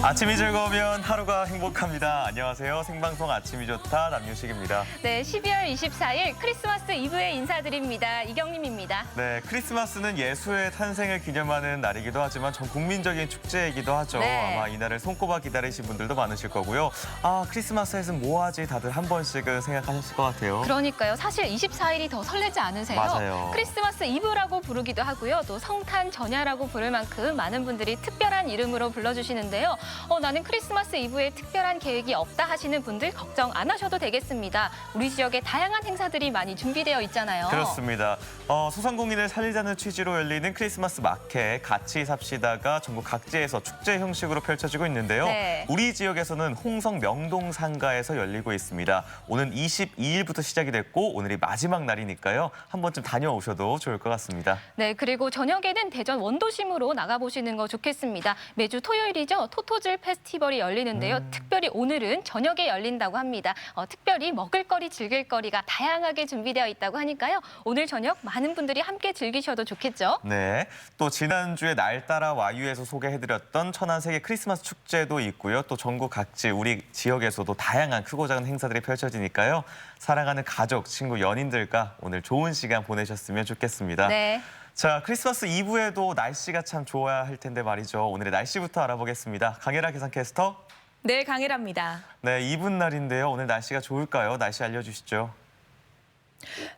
아침이 즐거우면 하루가 행복합니다. 안녕하세요. 생방송 아침이 좋다 남유식입니다. 네, 12월 24일 크리스마스 이브에 인사드립니다. 이경림입니다. 네, 크리스마스는 예수의 탄생을 기념하는 날이기도 하지만 전 국민적인 축제이기도 하죠. 네. 아마 이날을 손꼽아 기다리신 분들도 많으실 거고요. 아, 크리스마스에는 뭐 하지? 다들 한 번씩은 생각하셨을 것 같아요. 그러니까요. 사실 24일이 더 설레지 않으세요? 맞아요. 크리스마스 이브라고 부르기도 하고요. 또 성탄 전야라고 부를 만큼 많은 분들이 특별한 이름으로 불러주시는데요. 나는 크리스마스 이브에 특별한 계획이 없다 하시는 분들 걱정 안 하셔도 되겠습니다. 우리 지역에 다양한 행사들이 많이 준비되어 있잖아요. 그렇습니다. 소상공인을 살리자는 취지로 열리는 크리스마스 마켓 같이 삽시다가 전국 각지에서 축제 형식으로 펼쳐지고 있는데요. 네. 우리 지역에서는 홍성 명동 상가에서 열리고 있습니다. 오는 22일부터 시작이 됐고 오늘이 마지막 날이니까요. 한 번쯤 다녀오셔도 좋을 것 같습니다. 네, 그리고 저녁에는 대전 원도심으로 나가보시는 거 좋겠습니다. 매주 토요일이죠. 토토즐 페스티벌이 열리는데요. 특별히 오늘은 저녁에 열린다고 합니다. 특별히 먹을거리, 즐길거리가 다양하게 준비되어 있다고 하니까요. 오늘 저녁 많은 분들이 함께 즐기셔도 좋겠죠. 네, 또 지난주에 날 따라 와유에서 소개해드렸던 천안 세계 크리스마스 축제도 있고요. 또 전국 각지 우리 지역에서도 다양한 크고 작은 행사들이 펼쳐지니까요. 사랑하는 가족, 친구, 연인들과 오늘 좋은 시간 보내셨으면 좋겠습니다. 네. 자, 크리스마스 이브에도 날씨가 참 좋아야 할 텐데 말이죠. 오늘의 날씨부터 알아보겠습니다. 강혜라 기상캐스터. 네, 강혜라입니다. 네, 이브 날인데요. 오늘 날씨가 좋을까요? 날씨 알려주시죠.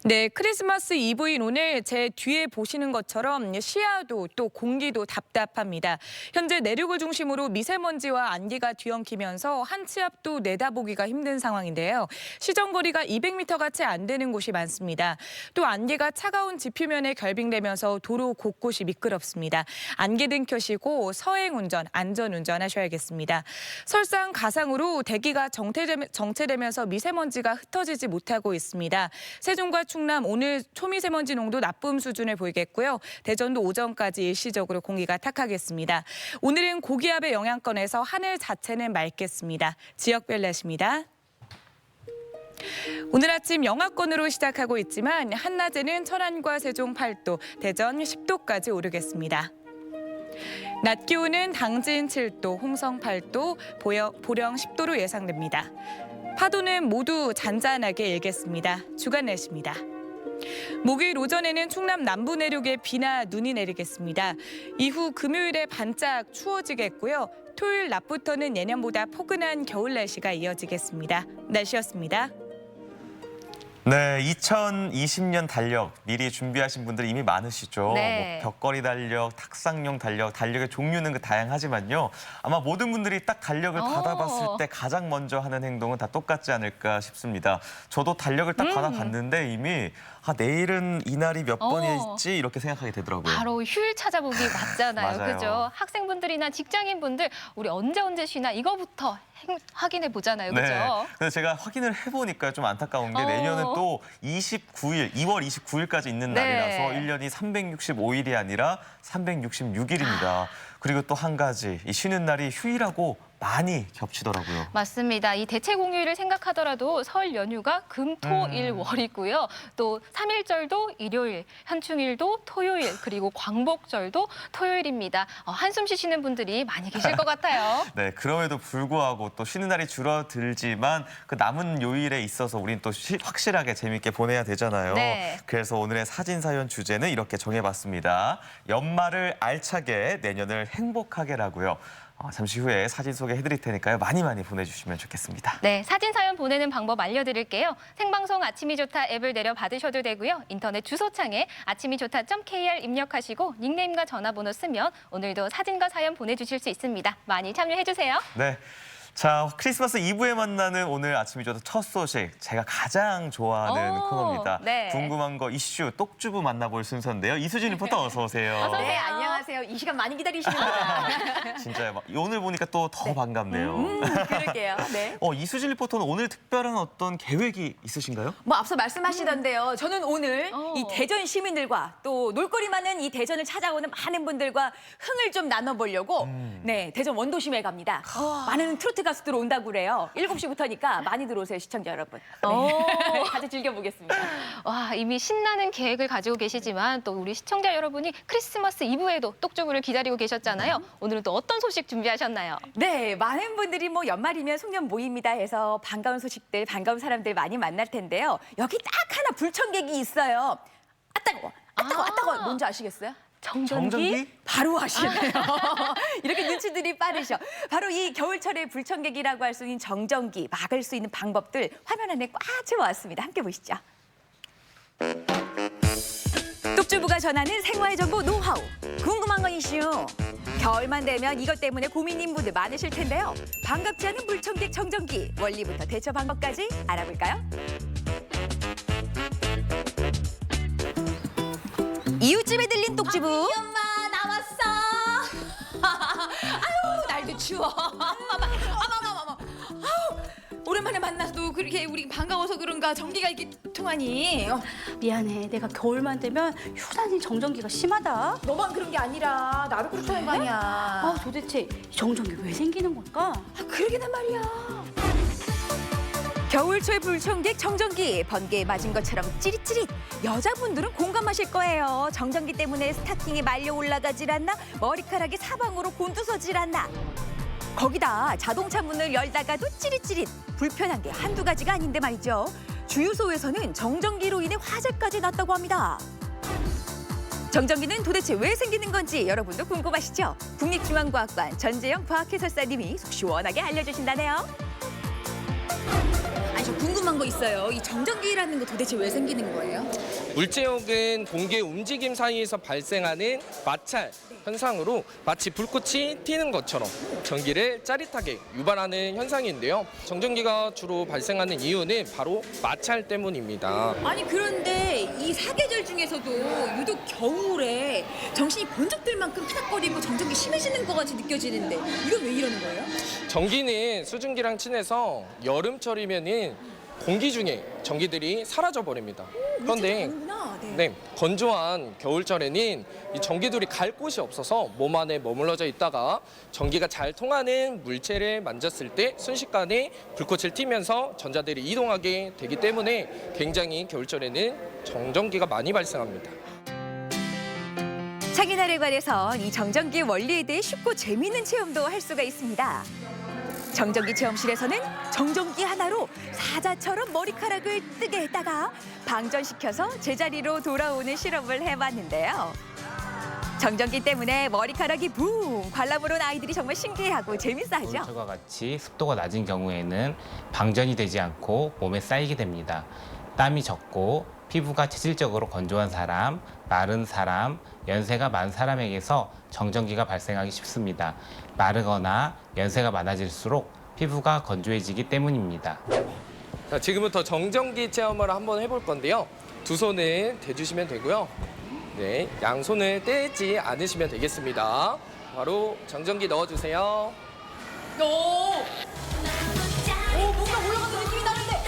네, 크리스마스 이브인 오늘 제 뒤에 보시는 것처럼 시야도 또 공기도 답답합니다. 현재 내륙을 중심으로 미세먼지와 안개가 뒤엉키면서 한 치 앞도 내다보기가 힘든 상황인데요. 시정거리가 200m 채 안 되는 곳이 많습니다. 또 안개가 차가운 지표면에 결빙되면서 도로 곳곳이 미끄럽습니다. 안개등 켜시고 서행운전, 안전운전 하셔야겠습니다. 설상 가상으로 대기가 정체되면서 미세먼지가 흩어지지 못하고 있습니다. 세종과 충남 오늘 초미세먼지 농도 나쁨 수준을 보이겠고요. 대전도 오전까지 일시적으로 공기가 탁하겠습니다. 오늘은 고기압의 영향권에서 하늘 자체는 맑겠습니다. 지역별 날씨입니다. 오늘 아침 영하권으로 시작하고 있지만 한낮에는 천안과 세종 8도, 대전 10도까지 오르겠습니다. 낮 기온은 당진 7도, 홍성 8도, 보령 10도로 예상됩니다. 파도는 모두 잔잔하게 일겠습니다. 주간 날씨입니다. 목요일 오전에는 충남 남부 내륙에 비나 눈이 내리겠습니다. 이후 금요일에 반짝 추워지겠고요. 토요일 낮부터는 예년보다 포근한 겨울 날씨가 이어지겠습니다. 날씨였습니다. 네, 2020년 달력 미리 준비하신 분들 이미 많으시죠. 네. 뭐 벽걸이 달력, 탁상용 달력, 달력의 종류는 다양하지만요. 아마 모든 분들이 딱 달력을 받아봤을 때 가장 먼저 하는 행동은 다 똑같지 않을까 싶습니다. 저도 달력을 딱 받아봤는데 이미 내일은 이날이 몇 번이지 이렇게 생각하게 되더라고요. 바로 휴일 찾아보기 맞잖아요. 맞아요. 그죠? 학생분들이나 직장인분들 우리 언제 쉬나 이거부터 확인해 보잖아요. 그죠? 네. 그래서 제가 확인을 해보니까 좀 안타까운 게 내년은 또 29일, 2월 29일까지 있는 네. 날이라서 1년이 365일이 아니라 366일입니다. 그리고 또 한 가지, 이 쉬는 날이 휴일하고 많이 겹치더라고요. 맞습니다. 이 대체 공휴일을 생각하더라도 설 연휴가 금, 토, 일, 월이고요. 또 3일절도 일요일, 현충일도 토요일, 그리고 광복절도 토요일입니다. 한숨 쉬시는 분들이 많이 계실 것 같아요. 네, 그럼에도 불구하고 또 쉬는 날이 줄어들지만 그 남은 요일에 있어서 우린 또 확실하게 재밌게 보내야 되잖아요. 네. 그래서 오늘의 사진사연 주제는 이렇게 정해봤습니다. 연말을 알차게, 내년을 행복하게라고요. 잠시 후에 사진 소개해드릴 테니까요. 많이 보내주시면 좋겠습니다. 네, 사진 사연 보내는 방법 알려드릴게요. 생방송 아침이 좋다 앱을 내려 받으셔도 되고요. 인터넷 주소창에 아침이좋다.kr 입력하시고 닉네임과 전화번호 쓰면 오늘도 사진과 사연 보내주실 수 있습니다. 많이 참여해주세요. 네. 자, 크리스마스 이브에 만나는 오늘 아침이 좋다 첫 소식, 제가 가장 좋아하는 코너입니다. 네. 궁금한 거 이슈 똑주부 만나볼 순서인데요. 이수진 리포터 어서 오세요. 어서 오세요. 네, 안녕하세요. 이 시간 많이 기다리시는구나. 진짜요. 오늘 보니까 또 더 반갑네요. 그럴게요. 네. 이수진 리포터는 오늘 특별한 어떤 계획이 있으신가요? 뭐 앞서 말씀하시던데요. 저는 오늘 어. 이 대전 시민들과 또 놀거리 많은 이 대전을 찾아오는 많은 분들과 흥을 좀 나눠보려고 네, 대전 원도심에 갑니다. 많은 트로트 콘서트 가수들 온다고 그래요. 7시부터니까 많이 들어오세요, 시청자 여러분. 네. 같이 즐겨보겠습니다. 와, 이미 신나는 계획을 가지고 계시지만 또 우리 시청자 여러분이 크리스마스 이브에도 똑주부를 기다리고 계셨잖아요. 오늘은 또 어떤 소식 준비하셨나요? 네, 많은 분들이 뭐 연말이면 송년 모임이다 해서 반가운 소식들, 반가운 사람들 많이 만날 텐데요. 여기 딱 하나 불청객이 있어요. 아, 따가워. 아, 따가워. 아, 따가워. 뭔지 아시겠어요? 정전기? 바로 하시네요. 이렇게 눈치들이 빠르셔. 바로 이 겨울철의 불청객이라고 할 수 있는 정전기, 막을 수 있는 방법들 화면 안에 꽉 채워왔습니다. 함께 보시죠. 똑주부가 전하는 생활정보 노하우. 궁금한 건 이슈. 겨울만 되면 이것 때문에 고민인 분들 많으실 텐데요. 반갑지 않은 불청객 정전기, 원리부터 대처 방법까지 알아볼까요? 이웃집에 들린 똑주부. 엄마 나왔어. 아유 날도 추워. 어머머머머. 아우 오랜만에 만나서도 그렇게 우리 반가워서 그런가 전기가 이렇게 통하니. 미안해. 내가 겨울만 되면 유난히 정전기가 심하다. 너만 그런 게 아니라 나도 그렇다는 거 아니야. 아, 도대체 이 정전기 왜 생기는 걸까? 그러게나 말이야. 겨울철 불청객 정전기, 번개에 맞은 것처럼 찌릿찌릿. 여자분들은 공감하실 거예요. 정전기 때문에 스타킹이 말려 올라가질 않나, 머리카락이 사방으로 곤두서질 않나. 거기다 자동차 문을 열다가도 찌릿찌릿. 불편한 게 한두 가지가 아닌데 말이죠. 주유소에서는 정전기로 인해 화재까지 났다고 합니다. 정전기는 도대체 왜 생기는 건지 여러분도 궁금하시죠? 국립중앙과학관 전재영 과학해설사님이 속 시원하게 알려주신다네요. 아니 저 궁금한 거 있어요. 이 정전기라는 거 도대체 왜 생기는 거예요? 물체역은 공기의 움직임 사이에서 발생하는 마찰 현상으로 마치 불꽃이 튀는 것처럼 전기를 짜릿하게 유발하는 현상인데요. 정전기가 주로 발생하는 이유는 바로 마찰 때문입니다. 아니 그런데 이 사계절 중에서도 유독 겨울에 정신이 번쩍 들 만큼 피닥거리고 정전기 심해지는 것 같이 느껴지는데 이건 왜 이러는 거예요? 전기는 수증기랑 친해서 여름철이면은 공기 중에 전기들이 사라져 버립니다. 그런데 다르구나. 네, 건조한 겨울철에는 이 전기들이 갈 곳이 없어서 몸 안에 머물러져 있다가 전기가 잘 통하는 물체를 만졌을 때 순식간에 불꽃을 튀면서 전자들이 이동하게 되기 때문에 굉장히 겨울철에는 정전기가 많이 발생합니다. 창의날에 관해서 이 정전기의 원리에 대해 쉽고 재미있는 체험도 할 수가 있습니다. 정전기 체험실에서는 정전기 하나로 사자처럼 머리카락을 뜨게 했다가 방전시켜서 제자리로 돌아오는 실험을 해봤는데요. 정전기 때문에 머리카락이 붕 관람으로 온 아이들이 정말 신기해하고 재밌어하죠. 겨울철과 같이 습도가 낮은 경우에는 방전이 되지 않고 몸에 쌓이게 됩니다. 땀이 적고 피부가 체질적으로 건조한 사람, 마른 사람, 연세가 많은 사람에게서 정전기가 발생하기 쉽습니다. 마르거나 연세가 많아질수록 피부가 건조해지기 때문입니다. 자, 지금부터 정전기 체험을 한번 해볼 건데요. 두 손을 대주시면 되고요. 네, 양손을 떼지 않으시면 되겠습니다. 바로 정전기 넣어주세요. 오, 뭔가 올라가는 느낌이 나는데.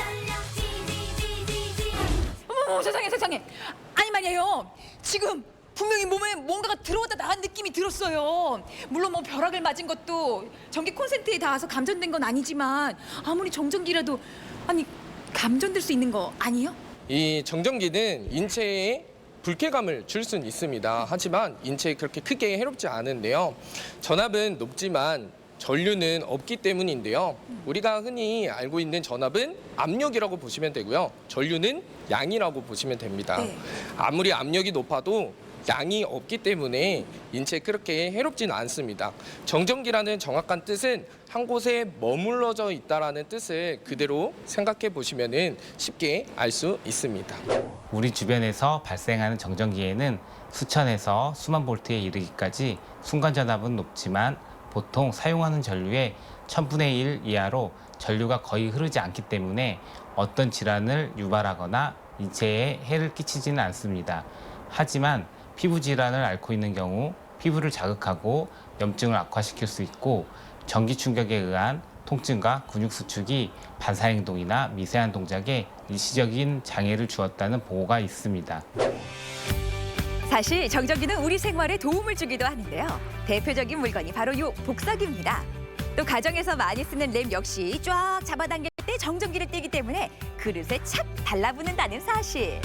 어머 세상에 세상에. 아니 말이에요. 지금 분명히 몸에 뭔가가 들어왔다 나간 느낌이 들었어요. 물론 뭐 벼락을 맞은 것도 전기 콘센트에 닿아서 감전된 건 아니지만 아무리 정전기라도 아니 감전될 수 있는 거 아니에요? 이 정전기는 인체에 불쾌감을 줄 수는 있습니다. 하지만 인체에 그렇게 크게 해롭지 않은데요. 전압은 높지만 전류는 없기 때문인데요. 우리가 흔히 알고 있는 전압은 압력이라고 보시면 되고요. 전류는 양이라고 보시면 됩니다. 네. 아무리 압력이 높아도 양이 없기 때문에 인체에 그렇게 해롭지는 않습니다. 정전기라는 정확한 뜻은 한 곳에 머물러져 있다라는 뜻을 그대로 생각해 보시면 쉽게 알 수 있습니다. 우리 주변에서 발생하는 정전기에는 수천에서 수만 볼트에 이르기까지 순간 전압은 높지만 보통 사용하는 전류의 1000분의 1 이하로 전류가 거의 흐르지 않기 때문에 어떤 질환을 유발하거나 인체에 해를 끼치지는 않습니다. 하지만 피부 질환을 앓고 있는 경우 피부를 자극하고 염증을 악화시킬 수 있고 전기 충격에 의한 통증과 근육 수축이 반사행동이나 미세한 동작에 일시적인 장애를 주었다는 보고가 있습니다. 사실 정전기는 우리 생활에 도움을 주기도 하는데요. 대표적인 물건이 바로 요 복사기입니다. 또 가정에서 많이 쓰는 램 역시 쫙 잡아당길 때 정전기를 띠기 때문에 그릇에 착 달라붙는다는 사실.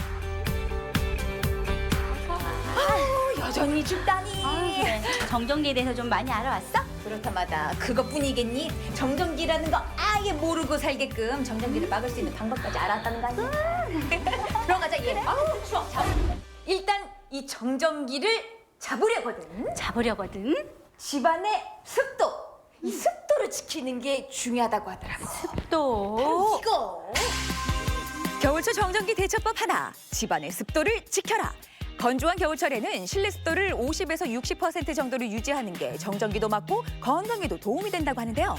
여전히 춥다니. 그래. 정전기에 대해서 좀 많이 알아왔어? 그렇다마다 그것뿐이겠니? 정전기라는 거 아예 모르고 살게끔 정전기를 막을 수 있는 방법까지 알았다는 거 아니야? 들어가자 얘. 아우 추워. 자, 일단 이 정전기를 잡으려거든. 집안의 습도. 이 습도를 지키는 게 중요하다고 하더라고. 또 이거. 겨울철 정전기 대처법 하나. 집안의 습도를 지켜라. 건조한 겨울철에는 실내 습도를 50에서 60% 정도를 유지하는 게 정전기도 막고 건강에도 도움이 된다고 하는데요.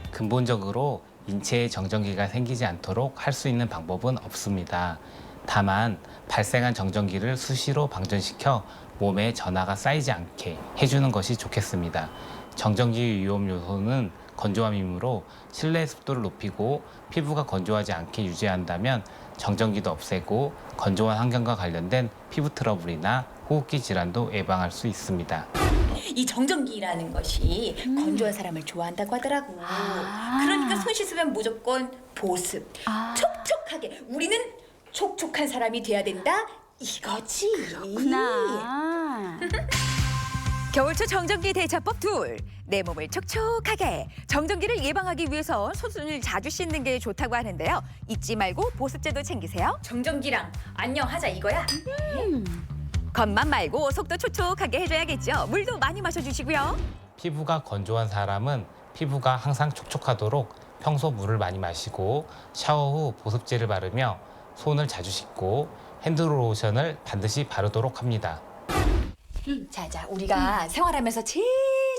근본적으로 인체에 정전기가 생기지 않도록 할 수 있는 방법은 없습니다. 다만 발생한 정전기를 수시로 방전시켜 몸에 전하가 쌓이지 않게 해주는 것이 좋겠습니다. 정전기 위험 요소는 건조함이므로 실내 습도를 높이고 피부가 건조하지 않게 유지한다면 정전기도 없애고 건조한 환경과 관련된 피부 트러블이나 호흡기 질환도 예방할 수 있습니다. 이 정전기라는 것이 건조한 사람을 좋아한다고 하더라고. 그러니까 손 씻으면 무조건 보습. 촉촉하게. 우리는 촉촉한 사람이 돼야 된다. 이거지. 그렇구나. 겨울철 정전기 대처법 둘. 내 몸을 촉촉하게. 정전기를 예방하기 위해서 손을 자주 씻는 게 좋다고 하는데요. 잊지 말고 보습제도 챙기세요. 정전기랑 안녕하자 이거야. 겉만 말고 속도 촉촉하게 해줘야겠죠. 물도 많이 마셔주시고요. 피부가 건조한 사람은 피부가 항상 촉촉하도록 평소 물을 많이 마시고 샤워 후 보습제를 바르며 손을 자주 씻고 핸드로션을 반드시 바르도록 합니다. 자, 우리가 생활하면서 제일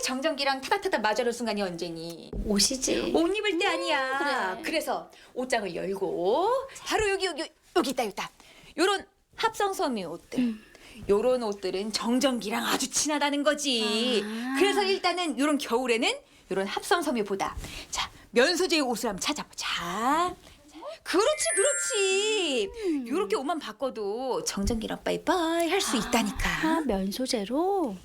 정전기랑 타닥타닥 맞아를 순간이 언제니? 옷이지. 옷 입을 때 아니야. 그래. 그래서 옷장을 열고 바로 여기 있다. 요런 합성섬유 옷들. 요런 옷들은 정전기랑 아주 친하다는 거지. 그래서 일단은 요런 겨울에는 요런 합성섬유보다 자, 면소재의 옷을 한번 찾아보자. 그렇지. 요렇게 옷만 바꿔도 정전기랑 빠이빠이 할 수 있다니까. 면소재로.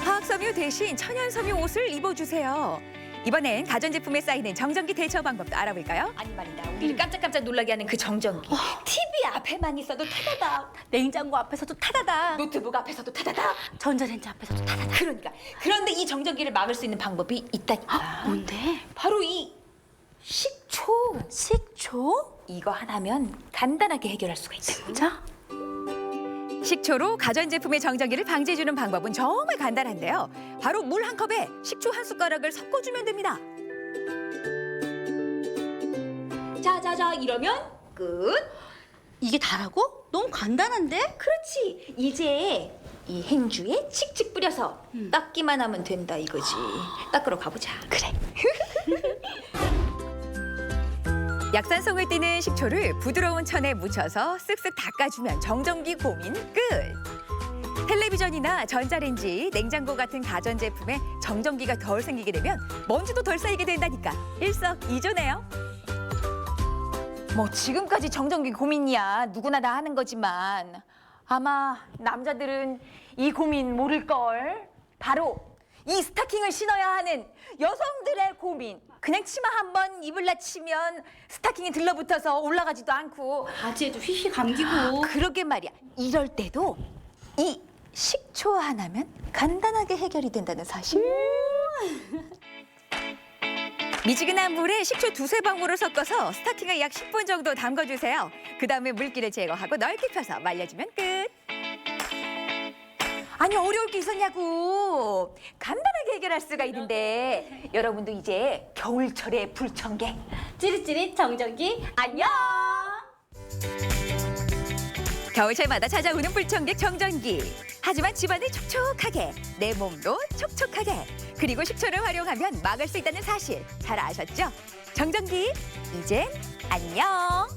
화학섬유 대신 천연섬유 옷을 입어주세요. 이번엔 가전제품에 쌓이는 정전기 대처 방법도 알아볼까요? 아니 말이다. 우리를 깜짝깜짝 놀라게 하는 그 정전기. TV 앞에만 있어도 타다닥. 냉장고 앞에서도 타다닥. 노트북 앞에서도 타다닥. 전자레인지 앞에서도 타다닥. 그러니까. 그런데 이 정전기를 막을 수 있는 방법이 있다니까. 뭔데? 바로 이 식초. 식초? 이거 하나면 간단하게 해결할 수가 있다. 진짜? 식초로 가전제품의 정전기를 방지해주는 방법은 정말 간단한데요. 바로 물 한 컵에 식초 한 숟가락을 섞어주면 됩니다. 자, 이러면 끝. 이게 다라고? 너무 간단한데? 그렇지. 이제 이 행주에 칙칙 뿌려서 닦기만 하면 된다 이거지. 닦으러 가보자. 그래. 약산성을 띠는 식초를 부드러운 천에 묻혀서 쓱쓱 닦아주면 정전기 고민 끝! 텔레비전이나 전자레인지, 냉장고 같은 가전제품에 정전기가 덜 생기게 되면 먼지도 덜 쌓이게 된다니까 일석이조네요. 뭐 지금까지 정전기 고민이야 누구나 다 하는 거지만 아마 남자들은 이 고민 모를걸. 바로 이 스타킹을 신어야 하는 여성들의 고민. 그냥 치마 한 번 입을라 치면 스타킹이 들러붙어서 올라가지도 않고. 바지에도 휘휘 감기고. 그러게 말이야. 이럴 때도 이 식초 하나면 간단하게 해결이 된다는 사실. 미지근한 물에 식초 2~3방울을 섞어서 스타킹을 약 10분 정도 담궈주세요. 그 다음에 물기를 제거하고 넓게 펴서 말려주면 끝. 아니 어려울 게 있었냐고. 간단하게 해결할 수가 있는데 여러분도 이제 겨울철의 불청객 찌릿찌릿 정전기 안녕. 겨울철마다 찾아오는 불청객 정전기. 하지만 집안을 촉촉하게, 내 몸도 촉촉하게, 그리고 식초를 활용하면 막을 수 있다는 사실 잘 아셨죠? 정전기, 이젠 안녕!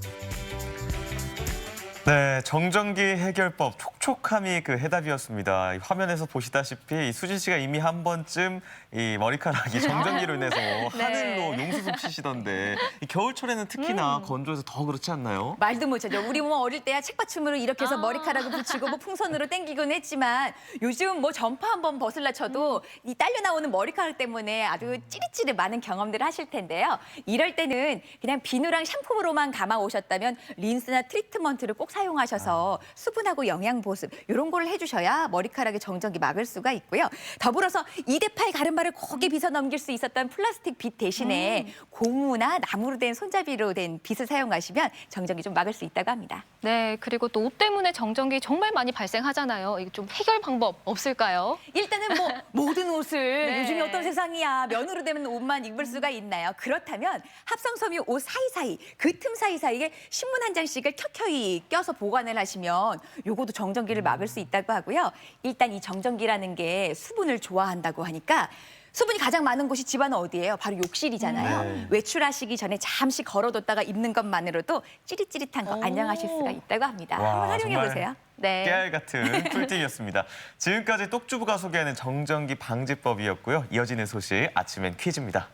네, 정전기 해결법 촉촉함이 그 해답이었습니다. 이 화면에서 보시다시피 이 수진 씨가 이미 한 번쯤 이 머리카락이 정전기로 인해서 하늘로 용수숨 쉬시던데 이 겨울철에는 특히나 건조해서 더 그렇지 않나요? 말도 못하죠. 우리 뭐 어릴 때야 책받침으로 이렇게 해서 머리카락을 붙이고 뭐 풍선으로 당기곤 했지만 요즘 뭐 점퍼 한번 벗을라 쳐도 이 딸려 나오는 머리카락 때문에 아주 찌릿찌릿 많은 경험들을 하실 텐데요. 이럴 때는 그냥 비누랑 샴푸로만 감아 오셨다면 린스나 트리트먼트를 꼭 사용하셔서 수분하고 영양 보습 이런 거를 해주셔야 머리카락의 정전기 막을 수가 있고요. 더불어서 2대8 가르마를 고개 빗어 넘길 수 있었던 플라스틱 빗 대신에 고무나 나무로 된 손잡이로 된 빗을 사용하시면 정전기 좀 막을 수 있다고 합니다. 네, 그리고 또 옷 때문에 정전기 정말 많이 발생하잖아요. 이거 좀 해결 방법 없을까요? 일단은 뭐 모든 옷을 네. 요즘이 어떤 세상이야 면으로 되는 옷만 입을 수가 있나요? 그렇다면 합성섬유 옷 사이사이 그 틈 사이사이에 신문 한 장씩을 켜켜이 껴서 보관을 하시면 요것도 정전기를 막을 수 있다고 하고요. 일단 이 정전기라는 게 수분을 좋아한다고 하니까 수분이 가장 많은 곳이 집안은 어디예요? 바로 욕실이잖아요. 네. 외출하시기 전에 잠시 걸어뒀다가 입는 것만으로도 찌릿찌릿한 거 안녕하실 수가 있다고 합니다. 한번 활용해 정말 보세요. 네. 깨알 같은 꿀팁이었습니다. 지금까지 똑주부가 소개하는 정전기 방지법이었고요. 이어지는 소식 아침엔 퀴즈입니다.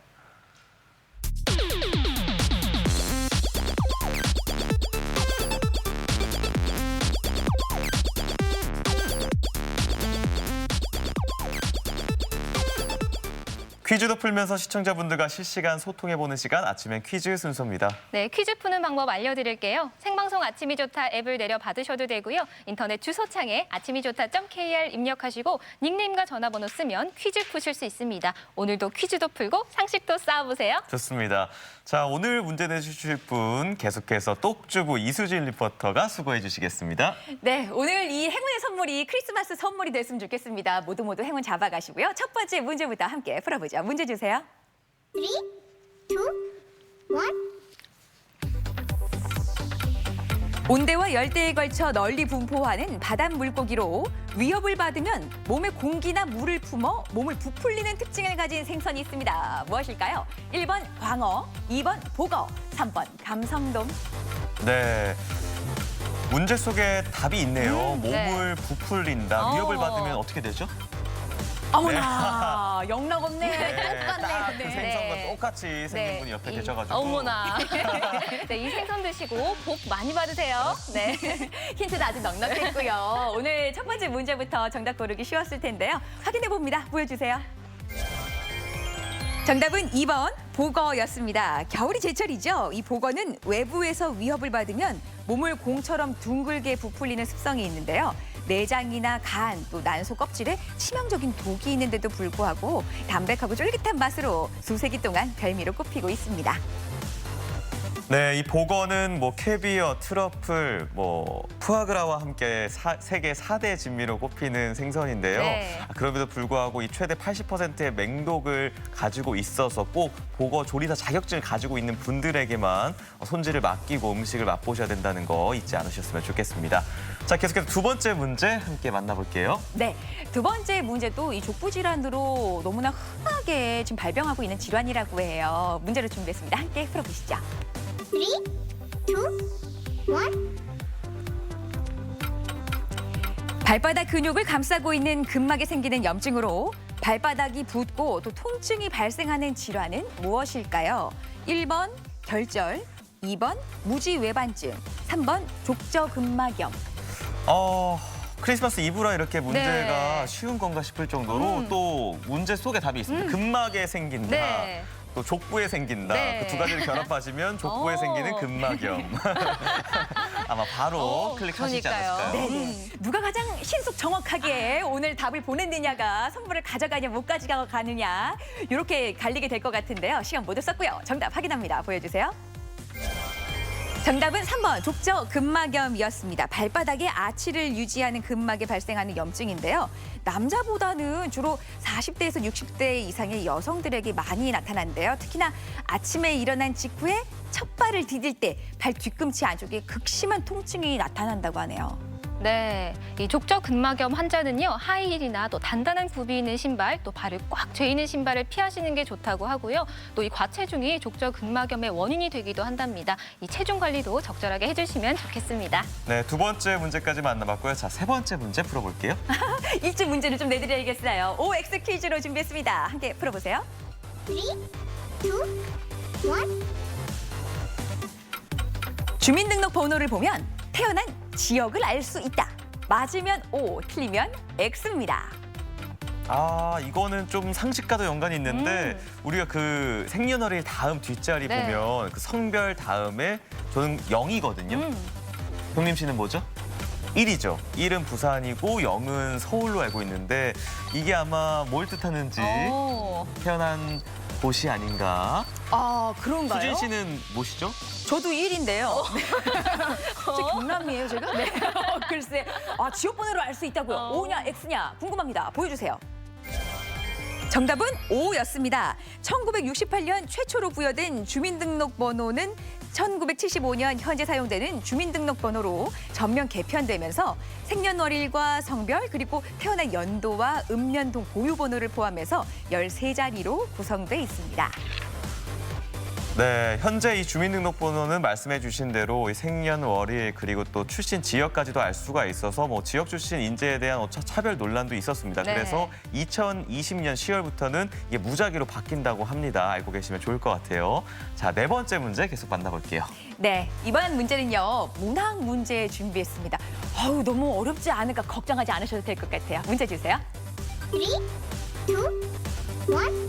퀴즈도 풀면서 시청자분들과 실시간 소통해보는 시간 아침엔 퀴즈 순서입니다. 네, 퀴즈 푸는 방법 알려드릴게요. 생방송 아침이 좋다 앱을 내려 받으셔도 되고요. 인터넷 주소창에 아침이 좋다.kr 입력하시고 닉네임과 전화번호 쓰면 퀴즈 푸실 수 있습니다. 오늘도 퀴즈도 풀고 상식도 쌓아보세요. 좋습니다. 자, 오늘 문제 내주실 분 계속해서 똑주부 이수진 리포터가 수고해 주시겠습니다. 네, 오늘 이 행운의 선물이 크리스마스 선물이 됐으면 좋겠습니다. 모두 행운 잡아가시고요. 첫 번째 문제부터 함께 풀어보죠. 문제 주세요. 3, 2, 1. 온대와 열대에 걸쳐 널리 분포하는 바닷 물고기로 위협을 받으면 몸에 공기나 물을 품어 몸을 부풀리는 특징을 가진 생선이 있습니다. 무엇일까요? 1번 광어, 2번 보거, 3번 감성돔. 네. 문제 속에 답이 있네요. 네. 몸을 부풀린다. 위협을 받으면 어떻게 되죠? 어머나, 영락 없네. 똑같네. 딱 그 네. 생선과 똑같이 생긴 네. 분이 옆에 계셔가지고. 어머나. 네, 이 생선 드시고 복 많이 받으세요. 네. 힌트도 아주 넉넉했고요. 오늘 첫 번째 문제부터 정답 고르기 쉬웠을 텐데요. 확인해 봅니다. 보여주세요. 정답은 2번 보거였습니다. 겨울이 제철이죠. 이 보거는 외부에서 위협을 받으면 몸을 공처럼 둥글게 부풀리는 습성이 있는데요. 내장이나 간, 또 난소 껍질에 치명적인 독이 있는데도 불구하고 담백하고 쫄깃한 맛으로 수세기 동안 별미로 꼽히고 있습니다. 네, 이 보거는 뭐 캐비어, 트러플, 뭐 푸아그라와 함께 세계 4대 진미로 꼽히는 생선인데요. 네. 그럼에도 불구하고 이 최대 80%의 맹독을 가지고 있어서 꼭 보거 조리사 자격증을 가지고 있는 분들에게만 손질을 맡기고 음식을 맛보셔야 된다는 거 잊지 않으셨으면 좋겠습니다. 자, 계속해서 두 번째 문제 함께 만나볼게요. 네, 두 번째 문제도 이 족부 질환으로 너무나 흔하게 지금 발병하고 있는 질환이라고 해요. 문제를 준비했습니다. 함께 풀어보시죠. 3, 2, 1. 발바닥 근육을 감싸고 있는 근막에 생기는 염증으로 발바닥이 붓고 또 통증이 발생하는 질환은 무엇일까요? 1번 결절, 2번 무지외반증, 3번 족저근막염. 크리스마스 이브라 이렇게 문제가 네. 쉬운 건가 싶을 정도로 또 문제 속에 답이 있습니다. 근막에 생긴다. 네. 또 족부에 생긴다. 네. 그 두 가지를 결합하시면 족부에 생기는 근막염. 아마 바로 클릭하시지 그러니까요. 않았을까요? 네. 누가 가장 신속 정확하게 오늘 답을 보냈느냐가 선물을 가져가냐 못 가져가느냐 이렇게 갈리게 될 것 같은데요. 시간 모두 썼고요. 정답 확인합니다. 보여주세요. 정답은 3번 족저근막염이었습니다. 발바닥에 아치를 유지하는 근막에 발생하는 염증인데요. 남자보다는 주로 40대에서 60대 이상의 여성들에게 많이 나타난대요. 특히나 아침에 일어난 직후에 첫 발을 디딜 때 발 뒤꿈치 안쪽에 극심한 통증이 나타난다고 하네요. 네, 이 족저근막염 환자는요 하이힐이나 또 단단한 굽이 있는 신발, 또 발을 꽉 죄이는 신발을 피하시는 게 좋다고 하고요. 또 이 과체중이 족저근막염의 원인이 되기도 한답니다. 이 체중 관리도 적절하게 해주시면 좋겠습니다. 네, 두 번째 문제까지 만나봤고요. 자, 세 번째 문제 풀어볼게요. 이쯤 문제는 좀 내드려야겠어요. OX 퀴즈로 준비했습니다. 함께 풀어보세요. 3, 2, 1. 주민등록번호를 보면 태어난 지역을 알 수 있다. 맞으면 O, 틀리면 X입니다. 아, 이거는 좀 상식과도 연관이 있는데 우리가 그 생년월일 다음 뒷자리 네. 보면 그 성별 다음에 저는 0이거든요. 형님 씨는 뭐죠? 1이죠. 1은 부산이고 0은 서울로 알고 있는데 이게 아마 뭘 뜻하는지 태어난 곳이 아닌가. 아, 그런가요? 수진 씨는 뭐시죠? 저도 1인데요. 저 경남이에요, 제가? 네. 글쎄, 지역번호를 알 수 있다고요. O냐 X냐 궁금합니다. 보여주세요. 정답은 O였습니다. 1968년 최초로 부여된 주민등록번호는 1975년 현재 사용되는 주민등록번호로 전면 개편되면서 생년월일과 성별 그리고 태어난 연도와 읍년동 보유번호를 포함해서 13자리로 구성돼 있습니다. 네, 현재 이 주민등록번호는 말씀해 주신 대로 이 생년월일 그리고 또 출신 지역까지도 알 수가 있어서 뭐 지역 출신 인재에 대한 차별 논란도 있었습니다. 네. 그래서 2020년 10월부터는 이게 무작위로 바뀐다고 합니다. 알고 계시면 좋을 것 같아요. 자, 네 번째 문제 계속 만나볼게요. 네, 이번 문제는요. 문학 문제 준비했습니다. 너무 어렵지 않을까 걱정하지 않으셔도 될 것 같아요. 문제 주세요. 3, 2, 1.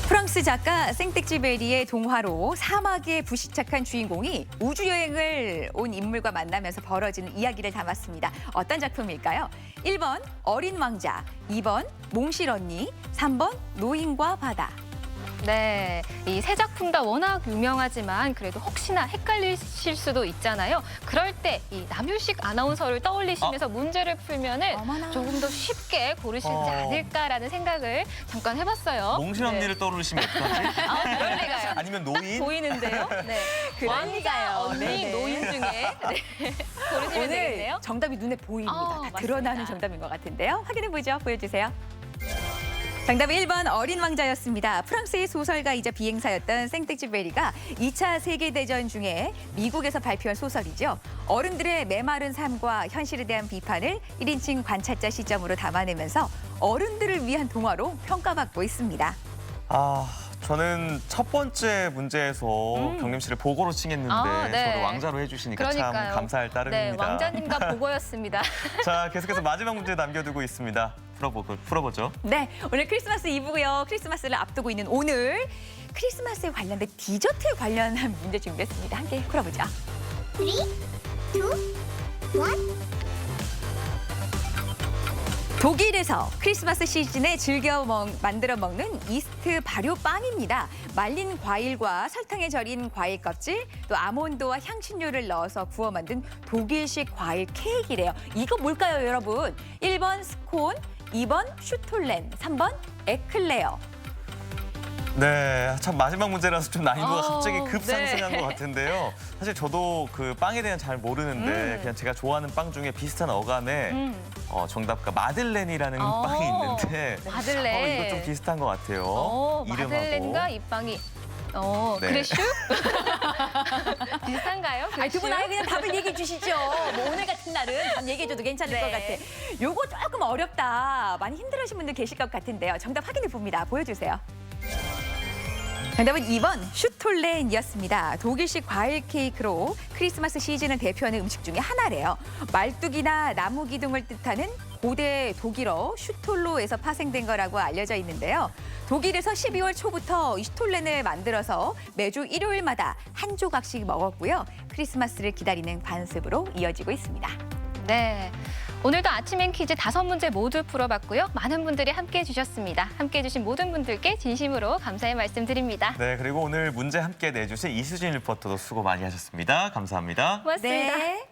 프랑스 작가 생텍쥐베리의 동화로 사막에 부시착한 주인공이 우주여행을 온 인물과 만나면서 벌어지는 이야기를 담았습니다. 어떤 작품일까요? 1번 어린 왕자, 2번 몽실 언니, 3번 노인과 바다. 네, 이 세 작품 다 워낙 유명하지만 그래도 혹시나 헷갈리실 수도 있잖아요. 그럴 때 이 남유식 아나운서를 떠올리시면서 문제를 풀면은 어머나. 조금 더 쉽게 고르시지 않을까라는 생각을 잠깐 해봤어요. 몽실 언니를 떠오르시면 어떡하지? 그럴 리가요. 아니면 딱 노인? 보이는데요. 네. 왕자, 리가요. 언니, 네네. 노인 중에 고르시면 오늘 되겠네요. 정답이 눈에 보입니다. 다 맞습니다. 드러나는 정답인 것 같은데요. 확인해보죠. 보여주세요. 정답은 1번 어린 왕자였습니다. 프랑스의 소설가이자 비행사였던 생텍쥐베리가 2차 세계대전 중에 미국에서 발표한 소설이죠. 어른들의 메마른 삶과 현실에 대한 비판을 1인칭 관찰자 시점으로 담아내면서 어른들을 위한 동화로 평가받고 있습니다. 저는 첫 번째 문제에서 경림 씨를 보고로 칭했는데 네. 저도 왕자로 해주시니까 참 그러니까요. 감사할 네, 따름입니다. 왕자님과 보고였습니다. 자, 계속해서 마지막 문제 남겨두고 있습니다. 풀어보죠. 네, 오늘 크리스마스 이브고요. 크리스마스를 앞두고 있는 오늘 크리스마스에 관련된 디저트에 관련한 문제 준비했습니다. 함께 풀어보죠. 3, 2, 1. 독일에서 크리스마스 시즌에 즐겨 만들어 먹는 이스트 발효빵입니다. 말린 과일과 설탕에 절인 과일 껍질, 또 아몬드와 향신료를 넣어서 구워 만든 독일식 과일 케이크래요. 이거 뭘까요, 여러분? 1번 스콘, 2번 슈톨렌, 3번 에클레어. 네, 참 마지막 문제라서 좀 난이도가 갑자기 네. 급상승한 것 같은데요. 사실 저도 그 빵에 대한 잘 모르는데 그냥 제가 좋아하는 빵 중에 비슷한 어감에 정답과 마들렌이라는 빵이 있는데 마들렌. 이거 좀 비슷한 것 같아요. 마들렌과 이 빵이. 네. 그래슈? 비슷한가요? 두 분 아예 그냥 답을 얘기해 주시죠. 뭐 오늘 같은 날은 답 얘기해 줘도 괜찮을 네. 것 같아. 요거 조금 어렵다. 많이 힘들어하신 분들 계실 것 같은데요. 정답 확인해 봅니다. 보여주세요. 정답은 2번 슈톨렌이었습니다. 독일식 과일 케이크로 크리스마스 시즌을 대표하는 음식 중에 하나래요. 말뚝이나 나무 기둥을 뜻하는 고대 독일어 슈톨로에서 파생된 거라고 알려져 있는데요. 독일에서 12월 초부터 이 슈톨렌을 만들어서 매주 일요일마다 한 조각씩 먹었고요. 크리스마스를 기다리는 관습으로 이어지고 있습니다. 네. 오늘도 아침엔 퀴즈 5문제 모두 풀어봤고요. 많은 분들이 함께해 주셨습니다. 함께해 주신 모든 분들께 진심으로 감사의 말씀드립니다. 네, 그리고 오늘 문제 함께 내주신 이수진 리포터도 수고 많이 하셨습니다. 감사합니다. 고맙습니다. 네.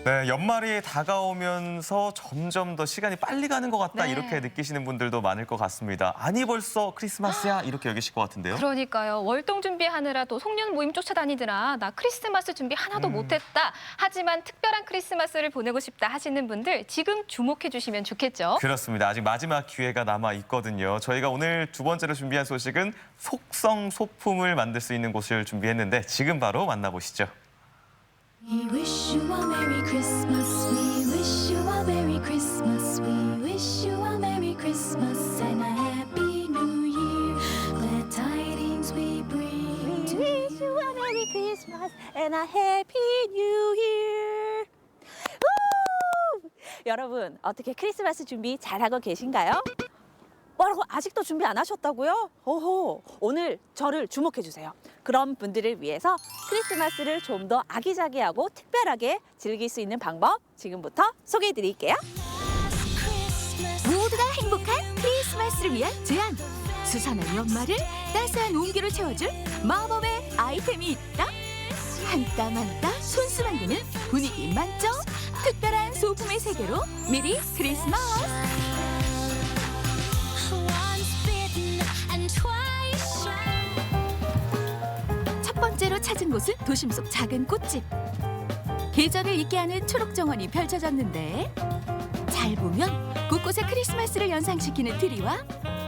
네, 연말이 다가오면서 점점 더 시간이 빨리 가는 것 같다 네. 이렇게 느끼시는 분들도 많을 것 같습니다. 아니 벌써 크리스마스야 이렇게 여기실 것 같은데요. 그러니까요. 월동 준비하느라 또 송년 모임 쫓아다니느라 나 크리스마스 준비 하나도 못했다. 하지만 특별한 크리스마스를 보내고 싶다 하시는 분들 지금 주목해 주시면 좋겠죠. 그렇습니다. 아직 마지막 기회가 남아 있거든요. 저희가 오늘 두 번째로 준비한 소식은 속성 소품을 만들 수 있는 곳을 준비했는데 지금 바로 만나보시죠. We wish you a Merry Christmas. We wish you a Merry Christmas. We wish you a Merry Christmas and a Happy New Year. Glad tidings we bring. We wish you a Merry Christmas and a Happy New Year. 우! 여러분, 어떻게 크리스마스 준비 잘하고 계신가요? 뭐라고 아직도 준비 안 하셨다고요? 오호, 오늘 저를 주목해 주세요. 그런 분들을 위해서 크리스마스를 좀 더 아기자기하고 특별하게 즐길 수 있는 방법 지금부터 소개해 드릴게요. 모두가 행복한 크리스마스를 위한 제안. 수선한 연말을 따스한 온기로 채워줄 마법의 아이템이 있다. 한 땀 한 땀 손수 만드는 분위기 만점 특별한 소품의 세계로 미리 크리스마스. Once bitten and twice shy. 첫 번째로 찾은 곳은 도심 속 작은 꽃집. 계절을 잊게 하는 초록 정원이 펼쳐졌는데 잘 보면 곳곳에 크리스마스를 연상시키는 트리와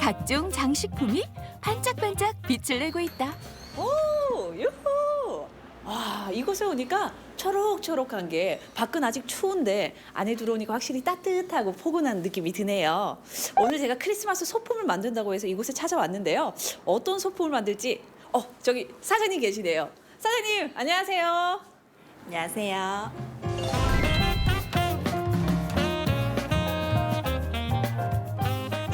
각종 장식품이 반짝반짝 빛을 내고 있다. 오, 유후! 와, 이곳에 오니까 초록초록한 게 밖은 아직 추운데 안에 들어오니까 확실히 따뜻하고 포근한 느낌이 드네요. 오늘 제가 크리스마스 소품을 만든다고 해서 이곳에 찾아왔는데요. 어떤 소품을 만들지? 저기 사장님 계시네요. 사장님, 안녕하세요. 안녕하세요.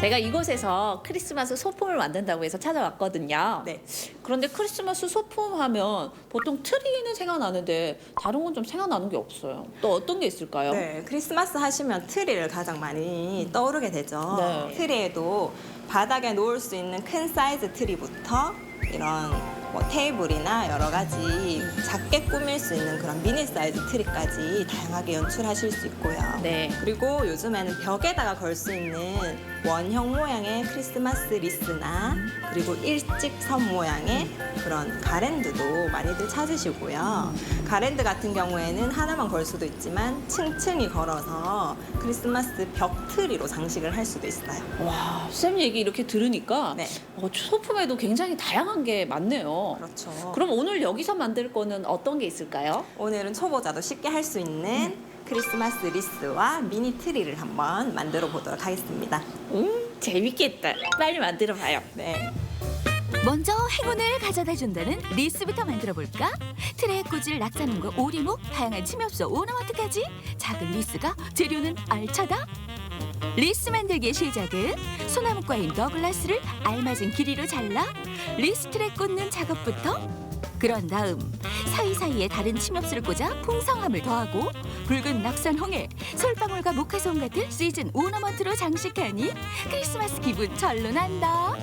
제가 이곳에서 크리스마스 소품을 만든다고 해서 찾아왔거든요. 네. 그런데 크리스마스 소품 하면 보통 트리는 생각나는데 다른 건 좀 생각나는 게 없어요. 또 어떤 게 있을까요? 네, 크리스마스 하시면 트리를 가장 많이 떠오르게 되죠. 네. 트리에도 바닥에 놓을 수 있는 큰 사이즈 트리부터 이런 뭐 테이블이나 여러 가지 작게 꾸밀 수 있는 그런 미니 사이즈 트리까지 다양하게 연출하실 수 있고요. 네. 그리고 요즘에는 벽에다가 걸 수 있는 원형 모양의 크리스마스 리스나 그리고 일직선 모양의 그런 가랜드도 많이들 찾으시고요. 가랜드 같은 경우에는 하나만 걸 수도 있지만 층층이 걸어서 크리스마스 벽 트리로 장식을 할 수도 있어요. 와, 쌤 얘기 이렇게 들으니까 네. 소품에도 굉장히 다양한 게 많네요. 그렇죠. 그럼 오늘 여기서 만들 거는 어떤 게 있을까요? 오늘은 초보자도 쉽게 할 수 있는 크리스마스 리스와 미니 트리를 한번 만들어 보도록 하겠습니다. 재밌겠다. 빨리 만들어 봐요. 네. 먼저 행운을 가져다 준다는 리스부터 만들어 볼까? 트레에 꽂을 낙산홍과 오리목, 다양한 침엽서, 오너마트까지 작은 리스가 재료는 알차다. 리스 만들기의 시작은 소나무과 인 더글라스를 알맞은 길이로 잘라 리스트에 꽂는 작업부터. 그런 다음 사이사이에 다른 침엽수를 꽂아 풍성함을 더하고 붉은 낙산홍에 솔방울과 모카솜 같은 시즌 오너먼트로 장식하니 크리스마스 기분 절로 난다.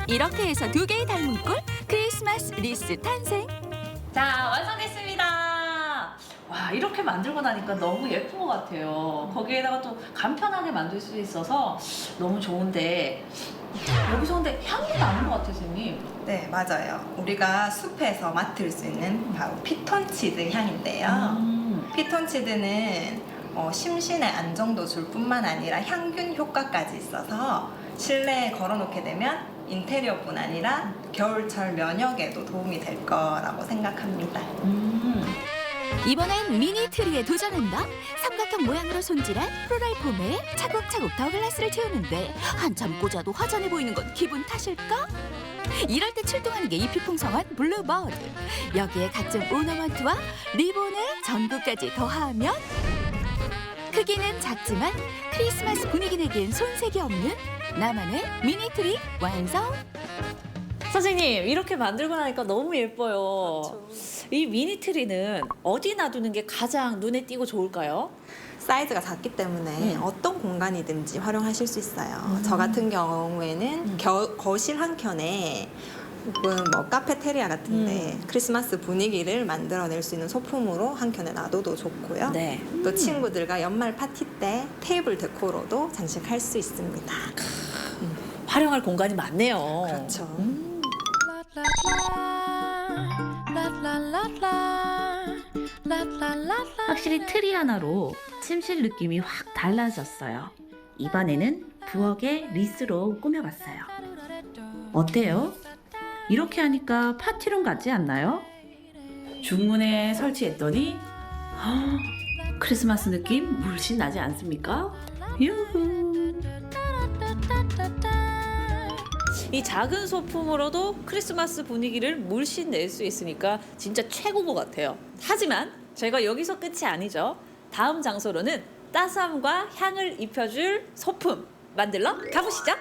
이렇게 해서 두 개의 닮은 꼴 크리스마스 리스 탄생. 자, 완성됐습니다. 와, 이렇게 만들고 나니까 너무 예쁜 것 같아요. 거기에다가 또 간편하게 만들 수 있어서 너무 좋은데 여기서 근데 향이 나는 것 같아요, 선생님. 네, 맞아요. 우리가 숲에서 맡을 수 있는 바로 피톤치드 향인데요. 피톤치드는 심신의 안정도 줄 뿐만 아니라 향균 효과까지 있어서 실내에 걸어놓게 되면 인테리어뿐 아니라 겨울철 면역에도 도움이 될 거라고 생각합니다. 이번엔 미니 트리에 도전한다. 삼각형 모양으로 손질한 플로랄 폼에 차곡차곡 더글라스를 채우는데 한참 꽂아도 화전해 보이는 건 기분 탓일까? 이럴 때 출동하는 게 잎이 풍성한 블루버드. 여기에 각종 오너먼트와 리본의 전구까지 더하면 크기는 작지만 크리스마스 분위기 내기엔 손색이 없는 나만의 미니 트리 완성. 선생님, 이렇게 만들고 나니까 너무 예뻐요. 이 미니 트리는 어디 놔두는 게 가장 눈에 띄고 좋을까요? 사이즈가 작기 때문에 어떤 공간이든지 활용하실 수 있어요. 저 같은 경우에는 거실 한켠에 혹은 뭐 카페테리아 같은데 크리스마스 분위기를 만들어낼 수 있는 소품으로 한 켠에 놔둬도 좋고요. 네. 또 친구들과 연말 파티 때 테이블 데코로도 장식할 수 있습니다. 활용할 공간이 많네요. 그렇죠. 확실히 트리 하나로 침실 느낌이 확 달라졌어요. 이번에는 부엌에 리스로 꾸며봤어요. 어때요? 이렇게 하니까 파티룸 같지 않나요? 중문에 설치했더니 크리스마스 느낌 물씬 나지 않습니까? 유후. 이 작은 소품으로도 크리스마스 분위기를 물씬 낼 수 있으니까 진짜 최고인 것 같아요. 하지만 저희가 여기서 끝이 아니죠. 다음 장소로는 따스함과 향을 입혀줄 소품 만들러 가보시죠.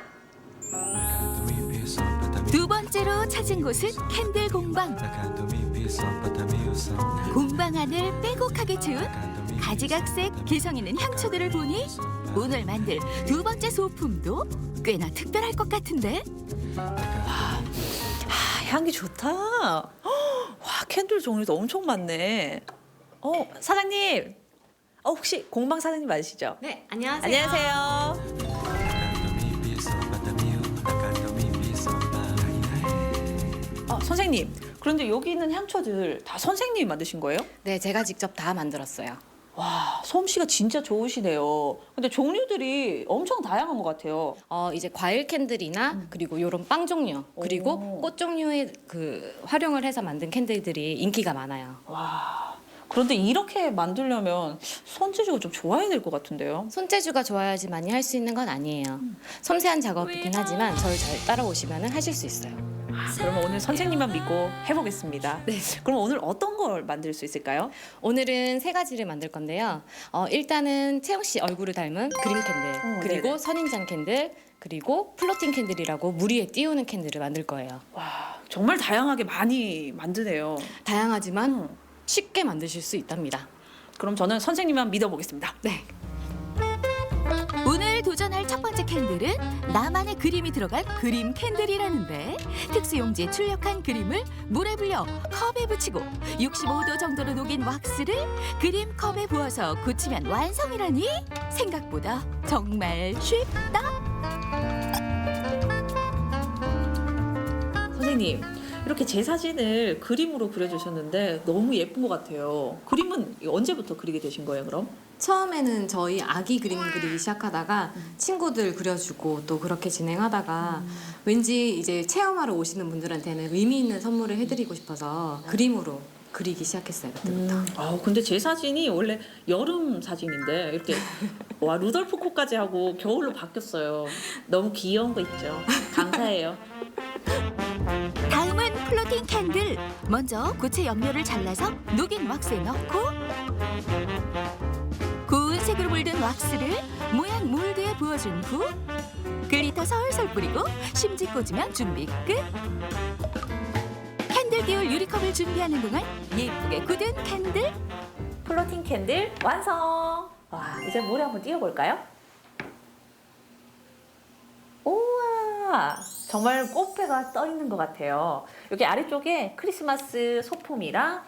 두 번째로 찾은 곳은 캔들 공방. 공방 안을 빼곡하게 채운 가지각색 개성 있는 향초들을 보니 오늘 만들 두 번째 소품도 꽤나 특별할 것 같은데. 향기 좋다. 와, 캔들 종류도 엄청 많네. 사장님. 혹시 공방 사장님 맞으시죠? 네, 안녕하세요. 안녕하세요. 선생님, 그런데 여기 있는 향초들 다 선생님이 만드신 거예요? 네, 제가 직접 다 만들었어요. 와, 솜씨가 진짜 좋으시네요. 근데 종류들이 엄청 다양한 것 같아요. 이제 과일 캔들이나 그리고 이런 빵 종류 그리고 꽃 종류의 활용을 해서 만든 캔들들이 인기가 많아요. 와, 그런데 이렇게 만들려면 손재주가 좀 좋아야 될 것 같은데요. 손재주가 좋아야지만이 할 수 있는 건 아니에요. 섬세한 작업이긴 하지만 저를 잘 따라오시면 하실 수 있어요. 그러면 오늘 선생님만 믿고 해보겠습니다. 네. 그럼 오늘 어떤 걸 만들 수 있을까요? 오늘은 세 가지를 만들 건데요. 일단은 채영 씨 얼굴을 닮은 그림 캔들, 그리고 네네. 선인장 캔들, 그리고 플로팅 캔들이라고 물 위에 띄우는 캔들을 만들 거예요. 와, 정말 다양하게 많이 만드네요. 다양하지만 쉽게 만드실 수 있답니다. 그럼 저는 선생님만 믿어보겠습니다. 네. 오늘 도전할 첫 번째 캔들은 나만의 그림이 들어간 그림 캔들이라는데 특수용지에 출력한 그림을 물에 불려 컵에 붙이고 65도 정도로 녹인 왁스를 그림 컵에 부어서 굳히면 완성이라니 생각보다 정말 쉽다. 선생님, 이렇게 제 사진을 그림으로 그려주셨는데 너무 예쁜 것 같아요. 그림은 언제부터 그리게 되신 거예요, 그럼? 처음에는 저희 아기 그림 그리기 시작하다가 친구들 그려주고 또 그렇게 진행하다가 왠지 이제 체험하러 오시는 분들한테는 의미 있는 선물을 해드리고 싶어서 그림으로 그리기 시작했어요, 그때부터. 근데 제 사진이 원래 여름 사진인데 이렇게 와 루돌프 코까지 하고 겨울로 바뀌었어요. 너무 귀여운 거 있죠. 감사해요. 다음은 플로팅 캔들. 먼저 고체 염료를 잘라서 녹인 왁스에 넣고 고운 색으로 물든 왁스를 모양 몰드에 부어준 후 글리터 솔솔 뿌리고 심지 꽂으면 준비 끝. 캔들 띄울 유리컵을 준비하는 동안 예쁘게 굳은 캔들. 플로팅 캔들 완성. 와, 이제 물에 한번 띄워볼까요? 우와, 정말 꽃배가 떠 있는 것 같아요. 여기 아래쪽에 크리스마스 소품이랑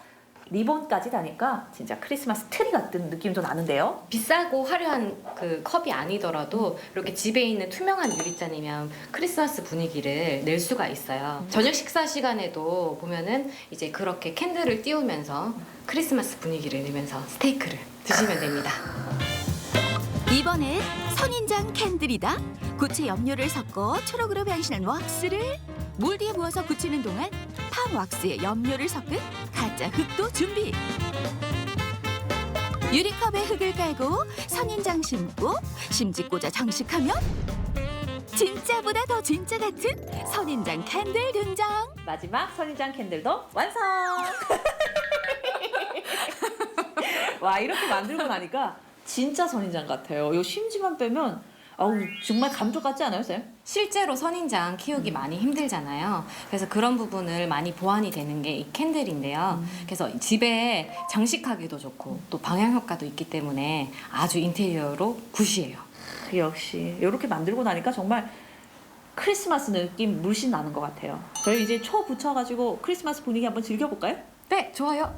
리본까지 다니까 진짜 크리스마스 트리 같은 느낌도 나는데요. 비싸고 화려한 그 컵이 아니더라도 이렇게 집에 있는 투명한 유리잔이면 크리스마스 분위기를 낼 수가 있어요. 저녁 식사 시간에도 보면은 이제 그렇게 캔들을 띄우면서 크리스마스 분위기를 내면서 스테이크를 드시면 됩니다. 이번엔 선인장 캔들이다. 고체 염료를 섞어 초록으로 변신한 왁스를 몰드에 부어서 굳히는 동안 팜 왁스에 염료를 섞은 가짜 흙도 준비. 유리컵에 흙을 깔고 선인장 심고 심지 꽂아 장식하면 진짜보다 더 진짜 같은 선인장 캔들 등장. 마지막 선인장 캔들도 완성. 와, 이렇게 만들고 나니까 진짜 선인장 같아요. 이 심지만 빼면 정말 감쪽 같지 않아요, 쌤? 실제로 선인장 키우기 많이 힘들잖아요. 그래서 그런 부분을 많이 보완이 되는 게 이 캔들인데요. 그래서 집에 장식하기도 좋고 또 방향 효과도 있기 때문에 아주 인테리어로 굿이에요. 역시 이렇게 만들고 나니까 정말 크리스마스 느낌 물씬 나는 것 같아요. 저희 이제 초 붙여가지고 크리스마스 분위기 한번 즐겨볼까요? 네, 좋아요.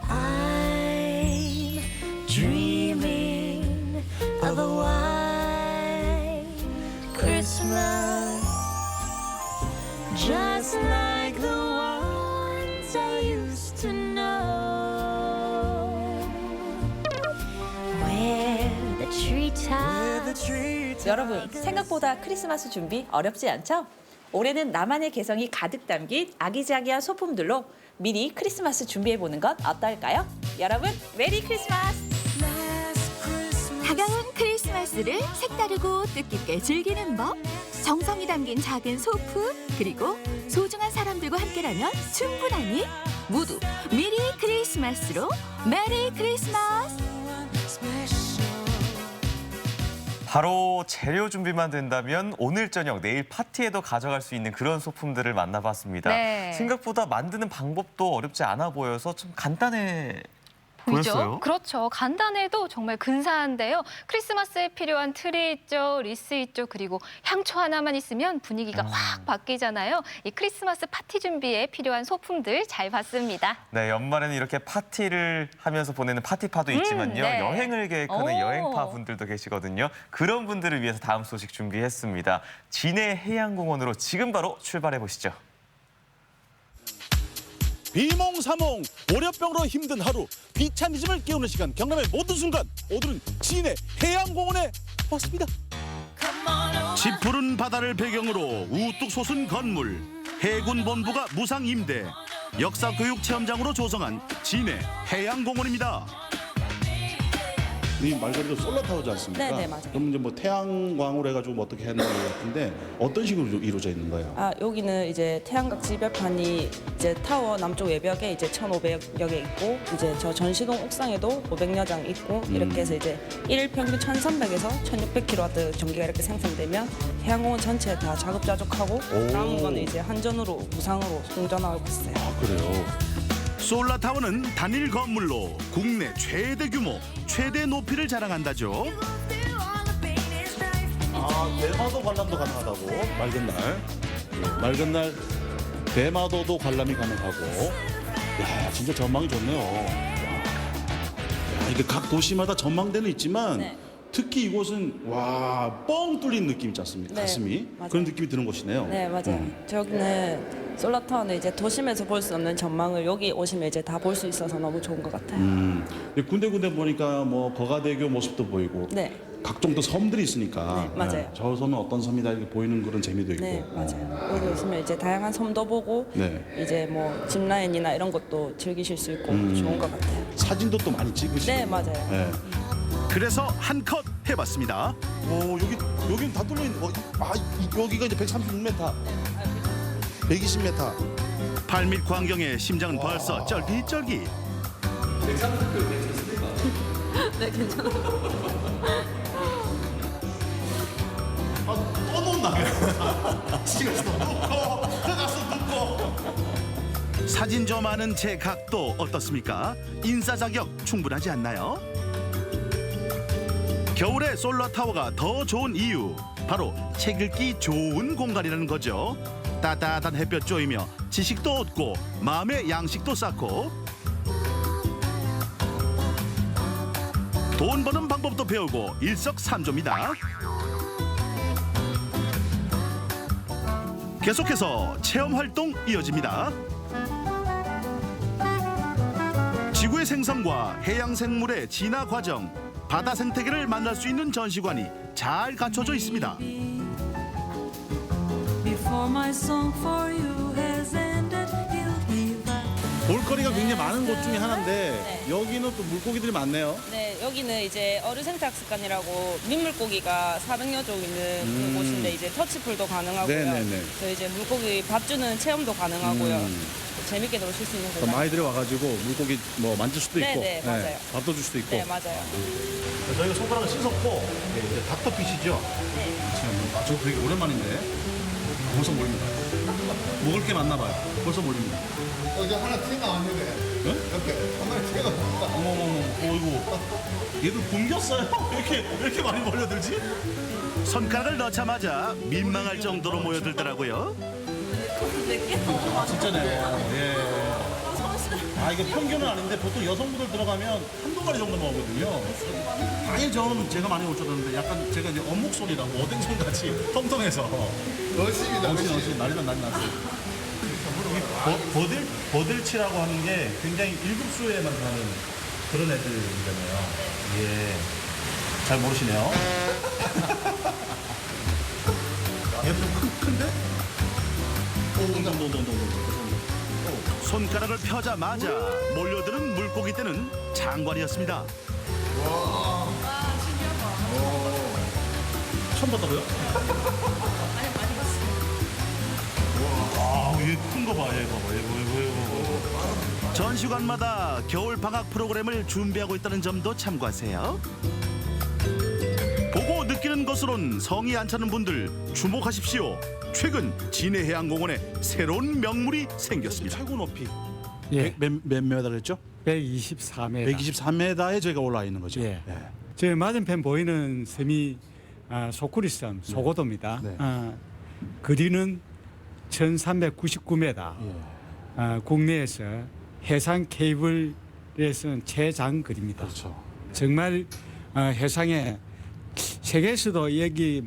I'm dreaming of a white Christmas, just like the ones I used to know, where the treetops. 여러분, 생각보다 크리스마스 준비 어렵지 않죠? 올해는 나만의 개성이 가득 담긴 아기자기한 소품들로 미리 크리스마스 준비해보는 건 어떨까요? 여러분, 메리 크리스마스! 다가온 크리스마스를 색다르고 뜻깊게 즐기는 법. 정성이 담긴 작은 소품, 그리고 소중한 사람들과 함께라면 충분하니 모두 미리 크리스마스로 메리 크리스마스! 바로 재료 준비만 된다면 오늘 저녁, 내일 파티에도 가져갈 수 있는 그런 소품들을 만나봤습니다. 네. 생각보다 만드는 방법도 어렵지 않아 보여서 좀 간단해 보이죠? 보였어요. 그렇죠. 간단해도 정말 근사한데요. 크리스마스에 필요한 트리 있죠, 리스 있죠, 그리고 향초 하나만 있으면 분위기가 확 바뀌잖아요. 이 크리스마스 파티 준비에 필요한 소품들 잘 봤습니다. 네, 연말에는 이렇게 파티를 하면서 보내는 파티파도 있지만요. 네. 여행을 계획하는 오. 여행파 분들도 계시거든요. 그런 분들을 위해서 다음 소식 준비했습니다. 진해 해양공원으로 지금 바로 출발해 보시죠. 비몽사몽, 월요병으로 힘든 하루, 비차니즘을 깨우는 시간, 경남의 모든 순간, 오늘은 진해 해양공원에 왔습니다. 짙푸른 바다를 배경으로 우뚝 솟은 건물, 해군 본부가 무상 임대, 역사교육 체험장으로 조성한 진해 해양공원입니다. 이 말 그대로 솔라타워지 않습니까? 네네, 맞아요. 그럼 이제 뭐 태양광으로 해가지고 뭐 어떻게 했는 것 같은데 어떤 식으로 이루어져 있는 거예요? 아, 여기는 이제 태양각 지배판이 이제 타워 남쪽 외벽에 이제 1,500여 개 있고, 이제 저 전시동 옥상에도 500여 장 있고, 이렇게 해서 이제 일 평균 1,300에서 1,600kW 전기가 이렇게 생산되면 해양공원 전체 다 자급자족하고, 남은 거는 이제 한전으로 무상으로 공전하고 있어요. 아, 그래요? 솔라타워는 단일 건물로 국내 최대 규모, 최대 높이를 자랑한다죠. 아, 대마도 관람도 가능하다고? 맑은 날. 맑은 날 대마도도 관람이 가능하고. 야, 진짜 전망이 좋네요. 야, 이게 각 도시마다 전망대는 있지만 네. 특히 이곳은 와, 뻥 뚫린 느낌 있지 않습니까? 네, 가슴이. 맞아요. 그런 느낌이 드는 곳이네요. 네, 맞아요. 저기는 솔라타워는 이제 도심에서 볼 수 없는 전망을 여기 오시면 이제 다 볼 수 있어서 너무 좋은 것 같아요. 근데 군데군데 보니까 뭐 거가대교 모습도 보이고 네. 각종 또 섬들이 있으니까 네, 맞아요. 저 섬은 어떤 섬이다 이렇게 보이는 그런 재미도 있고. 네, 맞아요. 여기 오시면 이제 다양한 섬도 보고, 네. 이제 뭐 짚라인이나 이런 것도 즐기실 수 있고 좋은 것 같아요. 사진도 또 많이 찍으시고. 네, 맞아요. 네. 그래서 한 컷 해봤습니다. 여기는 다 뚫려 있는 거. 여기가 이제 136m, 120m. 8m 광경에 심장은 벌써 쩔깃쩔깃. 네, 괜찮아요. 또 놓나? 시간도 놓고, 들어가서 놓고. 사진 좀 하는 제 각도 어떻습니까? 인싸 자격 충분하지 않나요? 겨울에 솔라타워가 더 좋은 이유, 바로 책 읽기 좋은 공간이라는 거죠. 따뜻한 햇볕 쬐이며 지식도 얻고 마음의 양식도 쌓고, 돈 버는 방법도 배우고 일석삼조입니다. 계속해서 체험 활동 이어집니다. 지구의 생성과 해양 생물의 진화 과정, 바다 생태계를 만날 수 있는 전시관이 잘 갖춰져 있습니다. 볼거리가 굉장히 많은 곳 중에 하나인데 여기는 또 물고기들이 많네요. 네, 여기는 이제 어류생태학습관이라고 민물고기가 400여 종 있는 곳인데 이제 터치풀도 가능하고요. 네네네. 또 이제 물고기 밥 주는 체험도 가능하고요. 재밌게 놀실 수 있는 그럼 공간. 아이들이 와가지고 물고기 뭐 만질 수도 있고, 네네, 맞아요. 밥도 줄 수도 있고. 네, 맞아요. 저희가 손가락을 씻었고 이제 닥터피시죠? 네. 저 되게 오랜만인데 벌써 몰립니다. 먹을 게 많나 봐요. 벌써 몰립니다. 이제 하나 튀어나왔는데 네? 이렇게 하나 튀어나왔다. 어이구. 얘들 굶겼어요? 왜 이렇게 많이 몰려들지? 손가락을 넣자마자 민망할 정도로 모여들더라고요. 진짜네요. 예. 이게 평균은 아닌데 보통 여성분들 들어가면 한두 마리 정도 나오거든요. 아예 저는 제가 많이 올 줄 알았는데 약간 제가 이제 어묵소리라고 어댕son 같이 통통해서 열심히다. 열심히 난리가 났어요. 버들치라고 하는 게 굉장히 일급수에만 사는 그런 애들이잖아요. 예. 잘 모르시네요. 얘도 좀 큰데? 손가락을 펴자마자 몰려드는 물고기 떼는 장관이었습니다. 처음 봤다고요? 얘 큰 거 봐, 얘 봐봐, 얘. 전시관마다 겨울 방학 프로그램을 준비하고 있다는 점도 참고하세요. 보고 느끼는 것으로는 성이 안 차는 분들 주목하십시오. 최근 진해해양공원에 새로운 명물이 생겼습니다. 최고 높이 예. 몇 메다를 했죠? 124m. 124m에 저희가 올라와 있는 거죠. 예. 저 맞은편 보이는 섬이 소쿠리섬, 소고도입니다. 네. 거리는 1399m. 국내에서 해상 케이블에서는 최장거리입니다. 그렇죠. 정말 해상에 세계에서도 여기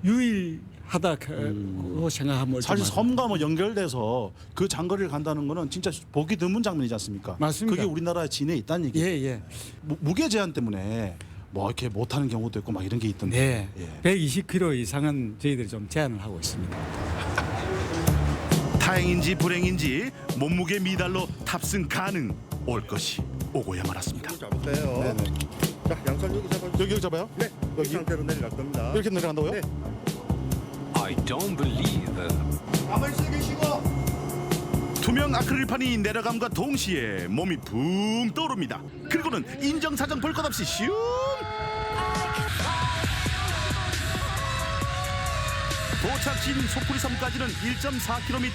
유일하다고 생각하면 사실 좀 섬과 뭐 연결돼서 그 장거리를 간다는 거는 진짜 보기 드문 장면이지 않습니까? 맞습니다. 그게 우리나라 진해에 있다는 얘기예요. 예. 무게 제한 때문에 뭐 이렇게 못하는 경우도 있고 막 이런 게 있던데. 네. 120km 이상은 저희들이 좀 제한을 하고 있습니다. 다행인지 불행인지 몸무게 미달로 탑승 가능. 올 것이 오고야 말았습니다. 잡으세요. 네네. 자, 양손 여기 잡아주세요. 여기 잡아요? 네. 여기? 이 상태로 내려갈 겁니다. 이렇게 내려간다고요? 네. I don't believe that. 가만히 있어 계시고. 투명 아크릴판이 내려감과 동시에 몸이 붕 떠오릅니다. 그리고는 인정사정 볼 것 없이 슝! 도착지인 소쿠리섬까지는 1.4km,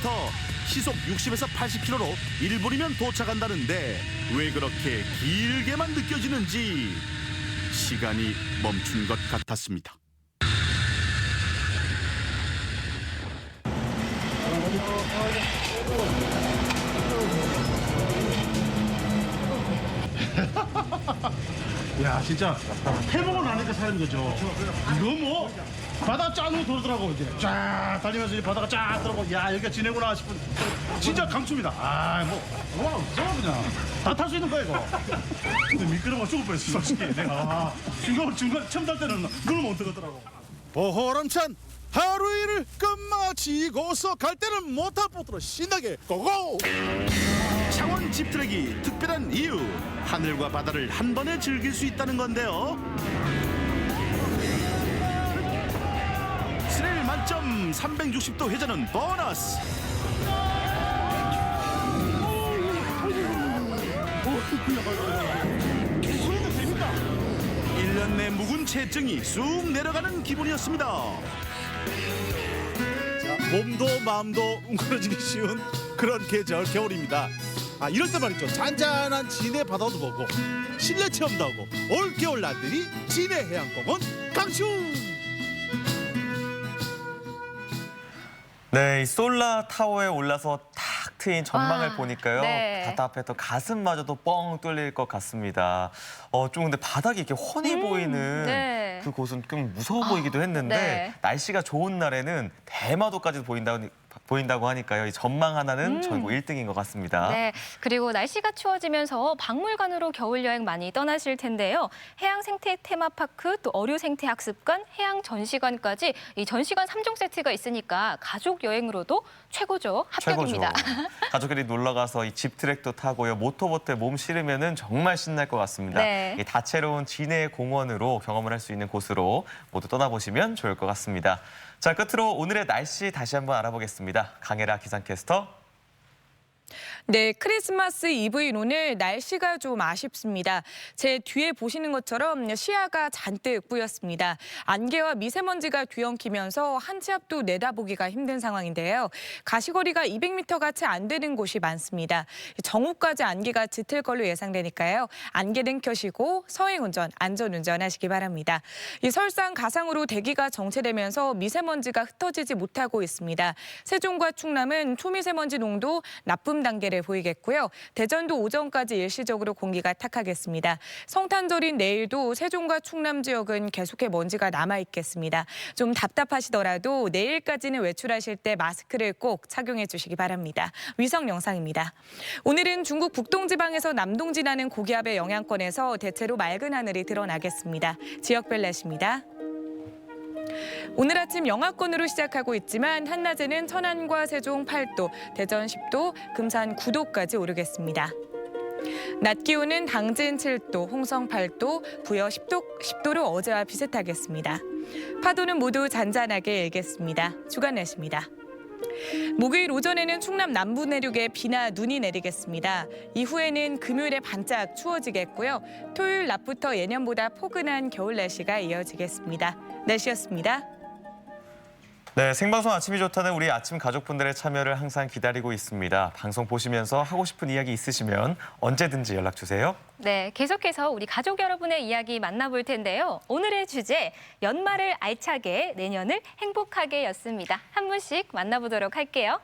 시속 60에서 80km로 1분이면 도착한다는데 왜 그렇게 길게만 느껴지는지 시간이 멈춘 것 같았습니다. 야 진짜 해보고 나니까 사는 거죠. 이거 뭐 바다 짠으로 돌더라고 이제 쫙 달리면서 이제 바다가 쫙 들어오고 야 여기가 지내구나 싶은 진짜 강추입니다. 와 그냥 다 탈 수 있는 거야 이거. 근데 미끄러워 죽을 뻔했어 솔직히 내가 중간 처음 탈 때는 눈을 못 뜨겠더라고. 보호람찬 하루 일을 끝마치고서 갈 때는 못할 보도록 신나게 고고. 창원 집트랙이 특별한 이유, 하늘과 바다를 한 번에 즐길 수 있다는 건데요. 스릴 만점 360도 회전은 보너스. 1년 내 묵은 체증이 쑥 내려가는 기분이었습니다. 몸도 마음도 웅크러지기 쉬운 그런 계절 겨울입니다. 이럴 때 말이죠. 잔잔한 진해 바다도 보고 실내 체험도 하고 올겨울 나들이 진해해양공원 강추. 네, 이 솔라 타워에 올라서 탁 트인 전망을 보니까요. 네. 답답해서 가슴마저도 뻥 뚫릴 것 같습니다. 좀 근데 바닥이 이렇게 훤히 보이는 네. 그곳은 좀 무서워 보이기도 했는데 네. 날씨가 좋은 날에는 대마도까지 보인다고 하니까요. 이 전망 하나는 전국 1등인 것 같습니다. 네, 그리고 날씨가 추워지면서 박물관으로 겨울 여행 많이 떠나실 텐데요. 해양 생태 테마파크, 또 어류 생태 학습관, 해양 전시관까지 이 전시관 3종 세트가 있으니까 가족 여행으로도 최고죠. 합격입니다. 최고죠. 가족끼리 놀러 가서 이 집트랙도 타고요. 모터보트에 몸 실으면은 정말 신날 것 같습니다. 네. 이 다채로운 진해 공원으로 경험을 할 수 있는 곳으로 모두 떠나보시면 좋을 것 같습니다. 자, 끝으로 오늘의 날씨 다시 한번 알아보겠습니다. 강혜라 기상캐스터. 네, 크리스마스 이브인 오늘 날씨가 좀 아쉽습니다. 제 뒤에 보시는 것처럼 시야가 잔뜩 뿌였습니다. 안개와 미세먼지가 뒤엉키면서 한 치 앞도 내다보기가 힘든 상황인데요. 가시거리가 200m가 채 안 되는 곳이 많습니다. 정오까지 안개가 짙을 걸로 예상되니까요. 안개등 켜시고 서행운전, 안전운전 하시기 바랍니다. 이 설상 가상으로 대기가 정체되면서 미세먼지가 흩어지지 못하고 있습니다. 세종과 충남은 초미세먼지 농도 나쁨 단계를 보이겠고요. 대전도 오전까지 일시적으로 공기가 탁하겠습니다. 성탄절인 내일도 세종과 충남 지역은 계속해 먼지가 남아있겠습니다. 좀 답답하시더라도 내일까지는 외출하실 때 마스크를 꼭 착용해 주시기 바랍니다. 위성 영상입니다. 오늘은 중국 북동지방에서 남동 지나는 고기압의 영향권에서 대체로 맑은 하늘이 드러나겠습니다. 지역별 날씨입니다. 오늘 아침 영하권으로 시작하고 있지만 한낮에는 천안과 세종 8도, 대전 10도, 금산 9도까지 오르겠습니다. 낮 기온은 당진 7도, 홍성 8도, 부여 10도로 어제와 비슷하겠습니다. 파도는 모두 잔잔하게 일겠습니다. 주간 날씨입니다. 목요일 오전에는 충남 남부 내륙에 비나 눈이 내리겠습니다. 이후에는 금요일에 반짝 추워지겠고요. 토요일 낮부터 예년보다 포근한 겨울 날씨가 이어지겠습니다. 날씨였습니다. 네, 생방송 아침이 좋다는 우리 아침 가족분들의 참여를 항상 기다리고 있습니다. 방송 보시면서 하고 싶은 이야기 있으시면 언제든지 연락 주세요. 네, 계속해서 우리 가족 여러분의 이야기 만나볼 텐데요. 오늘의 주제, 연말을 알차게, 내년을 행복하게였습니다. 한 분씩 만나보도록 할게요.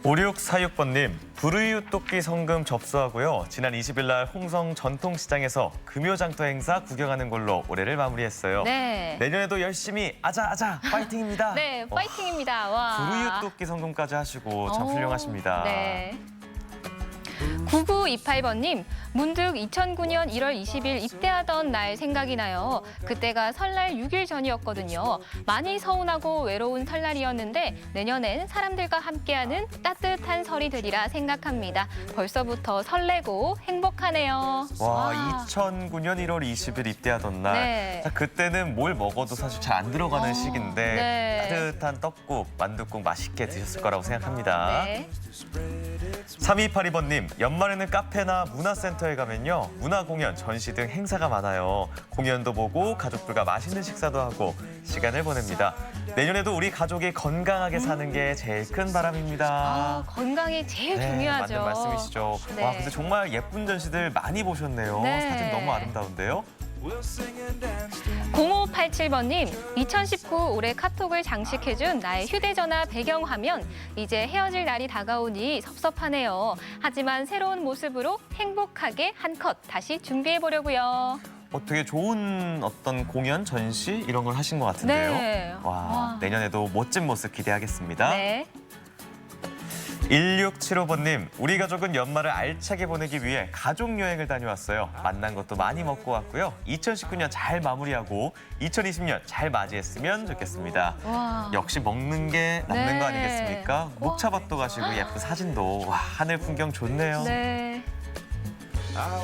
5646번님, 불우이웃돕기 성금 접수하고요. 지난 20일 날 홍성 전통시장에서 금요장터 행사 구경하는 걸로 올해를 마무리했어요. 네. 내년에도 열심히 아자 파이팅입니다. 네, 파이팅입니다. 와. 불우이웃돕기 성금까지 하시고 참 훌륭하십니다. 네. 9928번님, 문득 2009년 1월 20일 입대하던 날 생각이 나요. 그때가 설날 6일 전이었거든요. 많이 서운하고 외로운 설날이었는데 내년엔 사람들과 함께하는 따뜻한 설이 되리라 생각합니다. 벌써부터 설레고 행복하네요. 와, 2009년 1월 20일 입대하던 날. 네. 자, 그때는 뭘 먹어도 사실 잘 안 들어가는 시기인데 네. 따뜻한 떡국, 만둣국 맛있게 드셨을 거라고 생각합니다. 네. 3282번님, 연말에는 카페나 문화센터에 가면요. 문화 공연, 전시 등 행사가 많아요. 공연도 보고 가족들과 맛있는 식사도 하고 시간을 보냅니다. 내년에도 우리 가족이 건강하게 사는 게 제일 큰 바람입니다. 건강이 제일 네, 중요하죠. 맞는 말씀이시죠. 네. 와, 근데 정말 예쁜 전시들 많이 보셨네요. 네. 사진 너무 아름다운데요. 0587번님, 2019 올해 카톡을 장식해준 나의 휴대전화 배경화면. 이제 헤어질 날이 다가오니 섭섭하네요. 하지만 새로운 모습으로 행복하게 한 컷 다시 준비해보려고요. 되게 좋은 어떤 공연, 전시 이런 걸 하신 것 같은데요. 네. 와, 내년에도 멋진 모습 기대하겠습니다. 네. 1675번님, 우리 가족은 연말을 알차게 보내기 위해 가족여행을 다녀왔어요. 만난 것도 많이 먹고 왔고요. 2019년 잘 마무리하고 2020년 잘 맞이했으면 좋겠습니다. 와. 역시 먹는 게 남는 네. 거 아니겠습니까? 목차밭도 가시고 예쁜 사진도. 와, 하늘 풍경 좋네요. 네.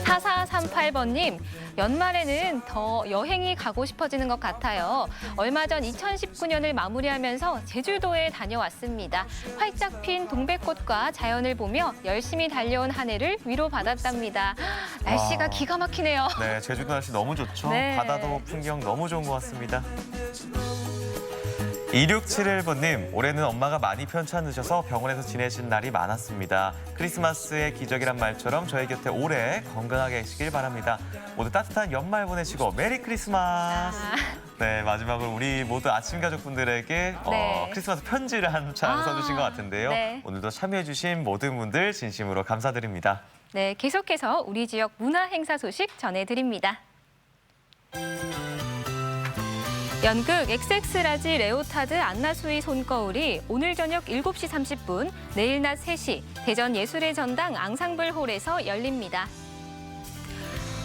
4438번님, 연말에는 더 여행이 가고 싶어지는 것 같아요. 얼마 전 2019년을 마무리하면서 제주도에 다녀왔습니다. 활짝 핀 동백꽃과 자연을 보며 열심히 달려온 한 해를 위로받았답니다. 날씨가 와. 기가 막히네요. 네, 제주도 날씨 너무 좋죠. 네. 바다도 풍경 너무 좋은 것 같습니다. 2671번님, 올해는 엄마가 많이 편찮으셔서 병원에서 지내신 날이 많았습니다. 크리스마스의 기적이란 말처럼 저희 곁에 오래 건강하게 계시길 바랍니다. 모두 따뜻한 연말 보내시고 메리 크리스마스. 네, 마지막으로 우리 모두 아침 가족분들에게 네. 크리스마스 편지를 한 장 써주신 것 같은데요. 네. 오늘도 참여해주신 모든 분들 진심으로 감사드립니다. 네, 계속해서 우리 지역 문화 행사 소식 전해드립니다. 연극 XX라지 레오타드 안나수이 손거울이 오늘 저녁 7시 30분, 내일 낮 3시 대전 예술의 전당 앙상블홀에서 열립니다.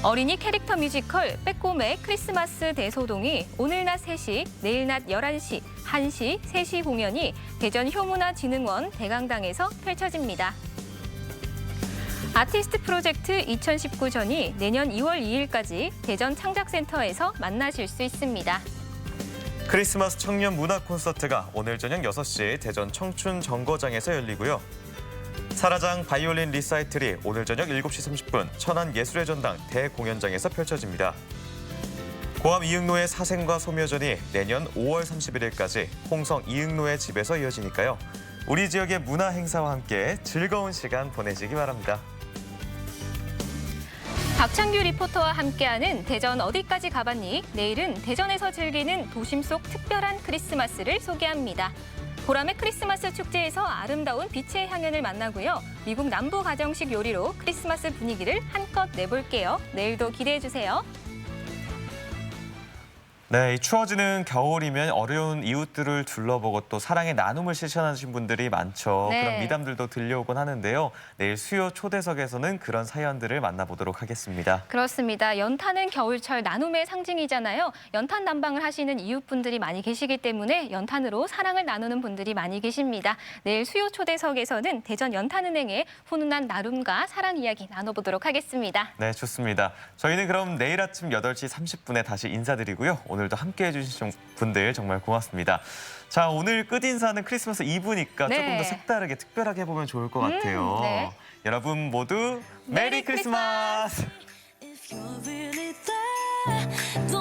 어린이 캐릭터 뮤지컬 빼꼼의 크리스마스 대소동이 오늘 낮 3시, 내일 낮 11시, 1시, 3시 공연이 대전 효문화진흥원 대강당에서 펼쳐집니다. 아티스트 프로젝트 2019전이 내년 2월 2일까지 대전 창작센터에서 만나실 수 있습니다. 크리스마스 청년 문화 콘서트가 오늘 저녁 6시 대전 청춘 정거장에서 열리고요. 사라장 바이올린 리사이틀이 오늘 저녁 7시 30분 천안 예술의 전당 대공연장에서 펼쳐집니다. 고암 이응로의 사생과 소묘전이 내년 5월 31일까지 홍성 이응로의 집에서 이어지니까요. 우리 지역의 문화 행사와 함께 즐거운 시간 보내시기 바랍니다. 박창규 리포터와 함께하는 대전 어디까지 가봤니? 내일은 대전에서 즐기는 도심 속 특별한 크리스마스를 소개합니다. 보람의 크리스마스 축제에서 아름다운 빛의 향연을 만나고요. 미국 남부 가정식 요리로 크리스마스 분위기를 한껏 내볼게요. 내일도 기대해주세요. 네, 이 추워지는 겨울이면 어려운 이웃들을 둘러보고 또 사랑의 나눔을 실천하신 분들이 많죠. 네. 그런 미담들도 들려오곤 하는데요. 내일 수요 초대석에서는 그런 사연들을 만나보도록 하겠습니다. 그렇습니다. 연탄은 겨울철 나눔의 상징이잖아요. 연탄 난방을 하시는 이웃분들이 많이 계시기 때문에 연탄으로 사랑을 나누는 분들이 많이 계십니다. 내일 수요 초대석에서는 대전 연탄은행의 훈훈한 나눔과 사랑 이야기 나눠보도록 하겠습니다. 네, 좋습니다. 저희는 그럼 내일 아침 8시 30분에 다시 인사드리고요. 오늘도 함께해 주신 분들 정말 고맙습니다. 자, 오늘 끝인사는 크리스마스 이브니까 네. 조금 더 색다르게 특별하게 해보면 좋을 것 같아요. 네. 여러분 모두 메리 크리스마스! If you're really there, don't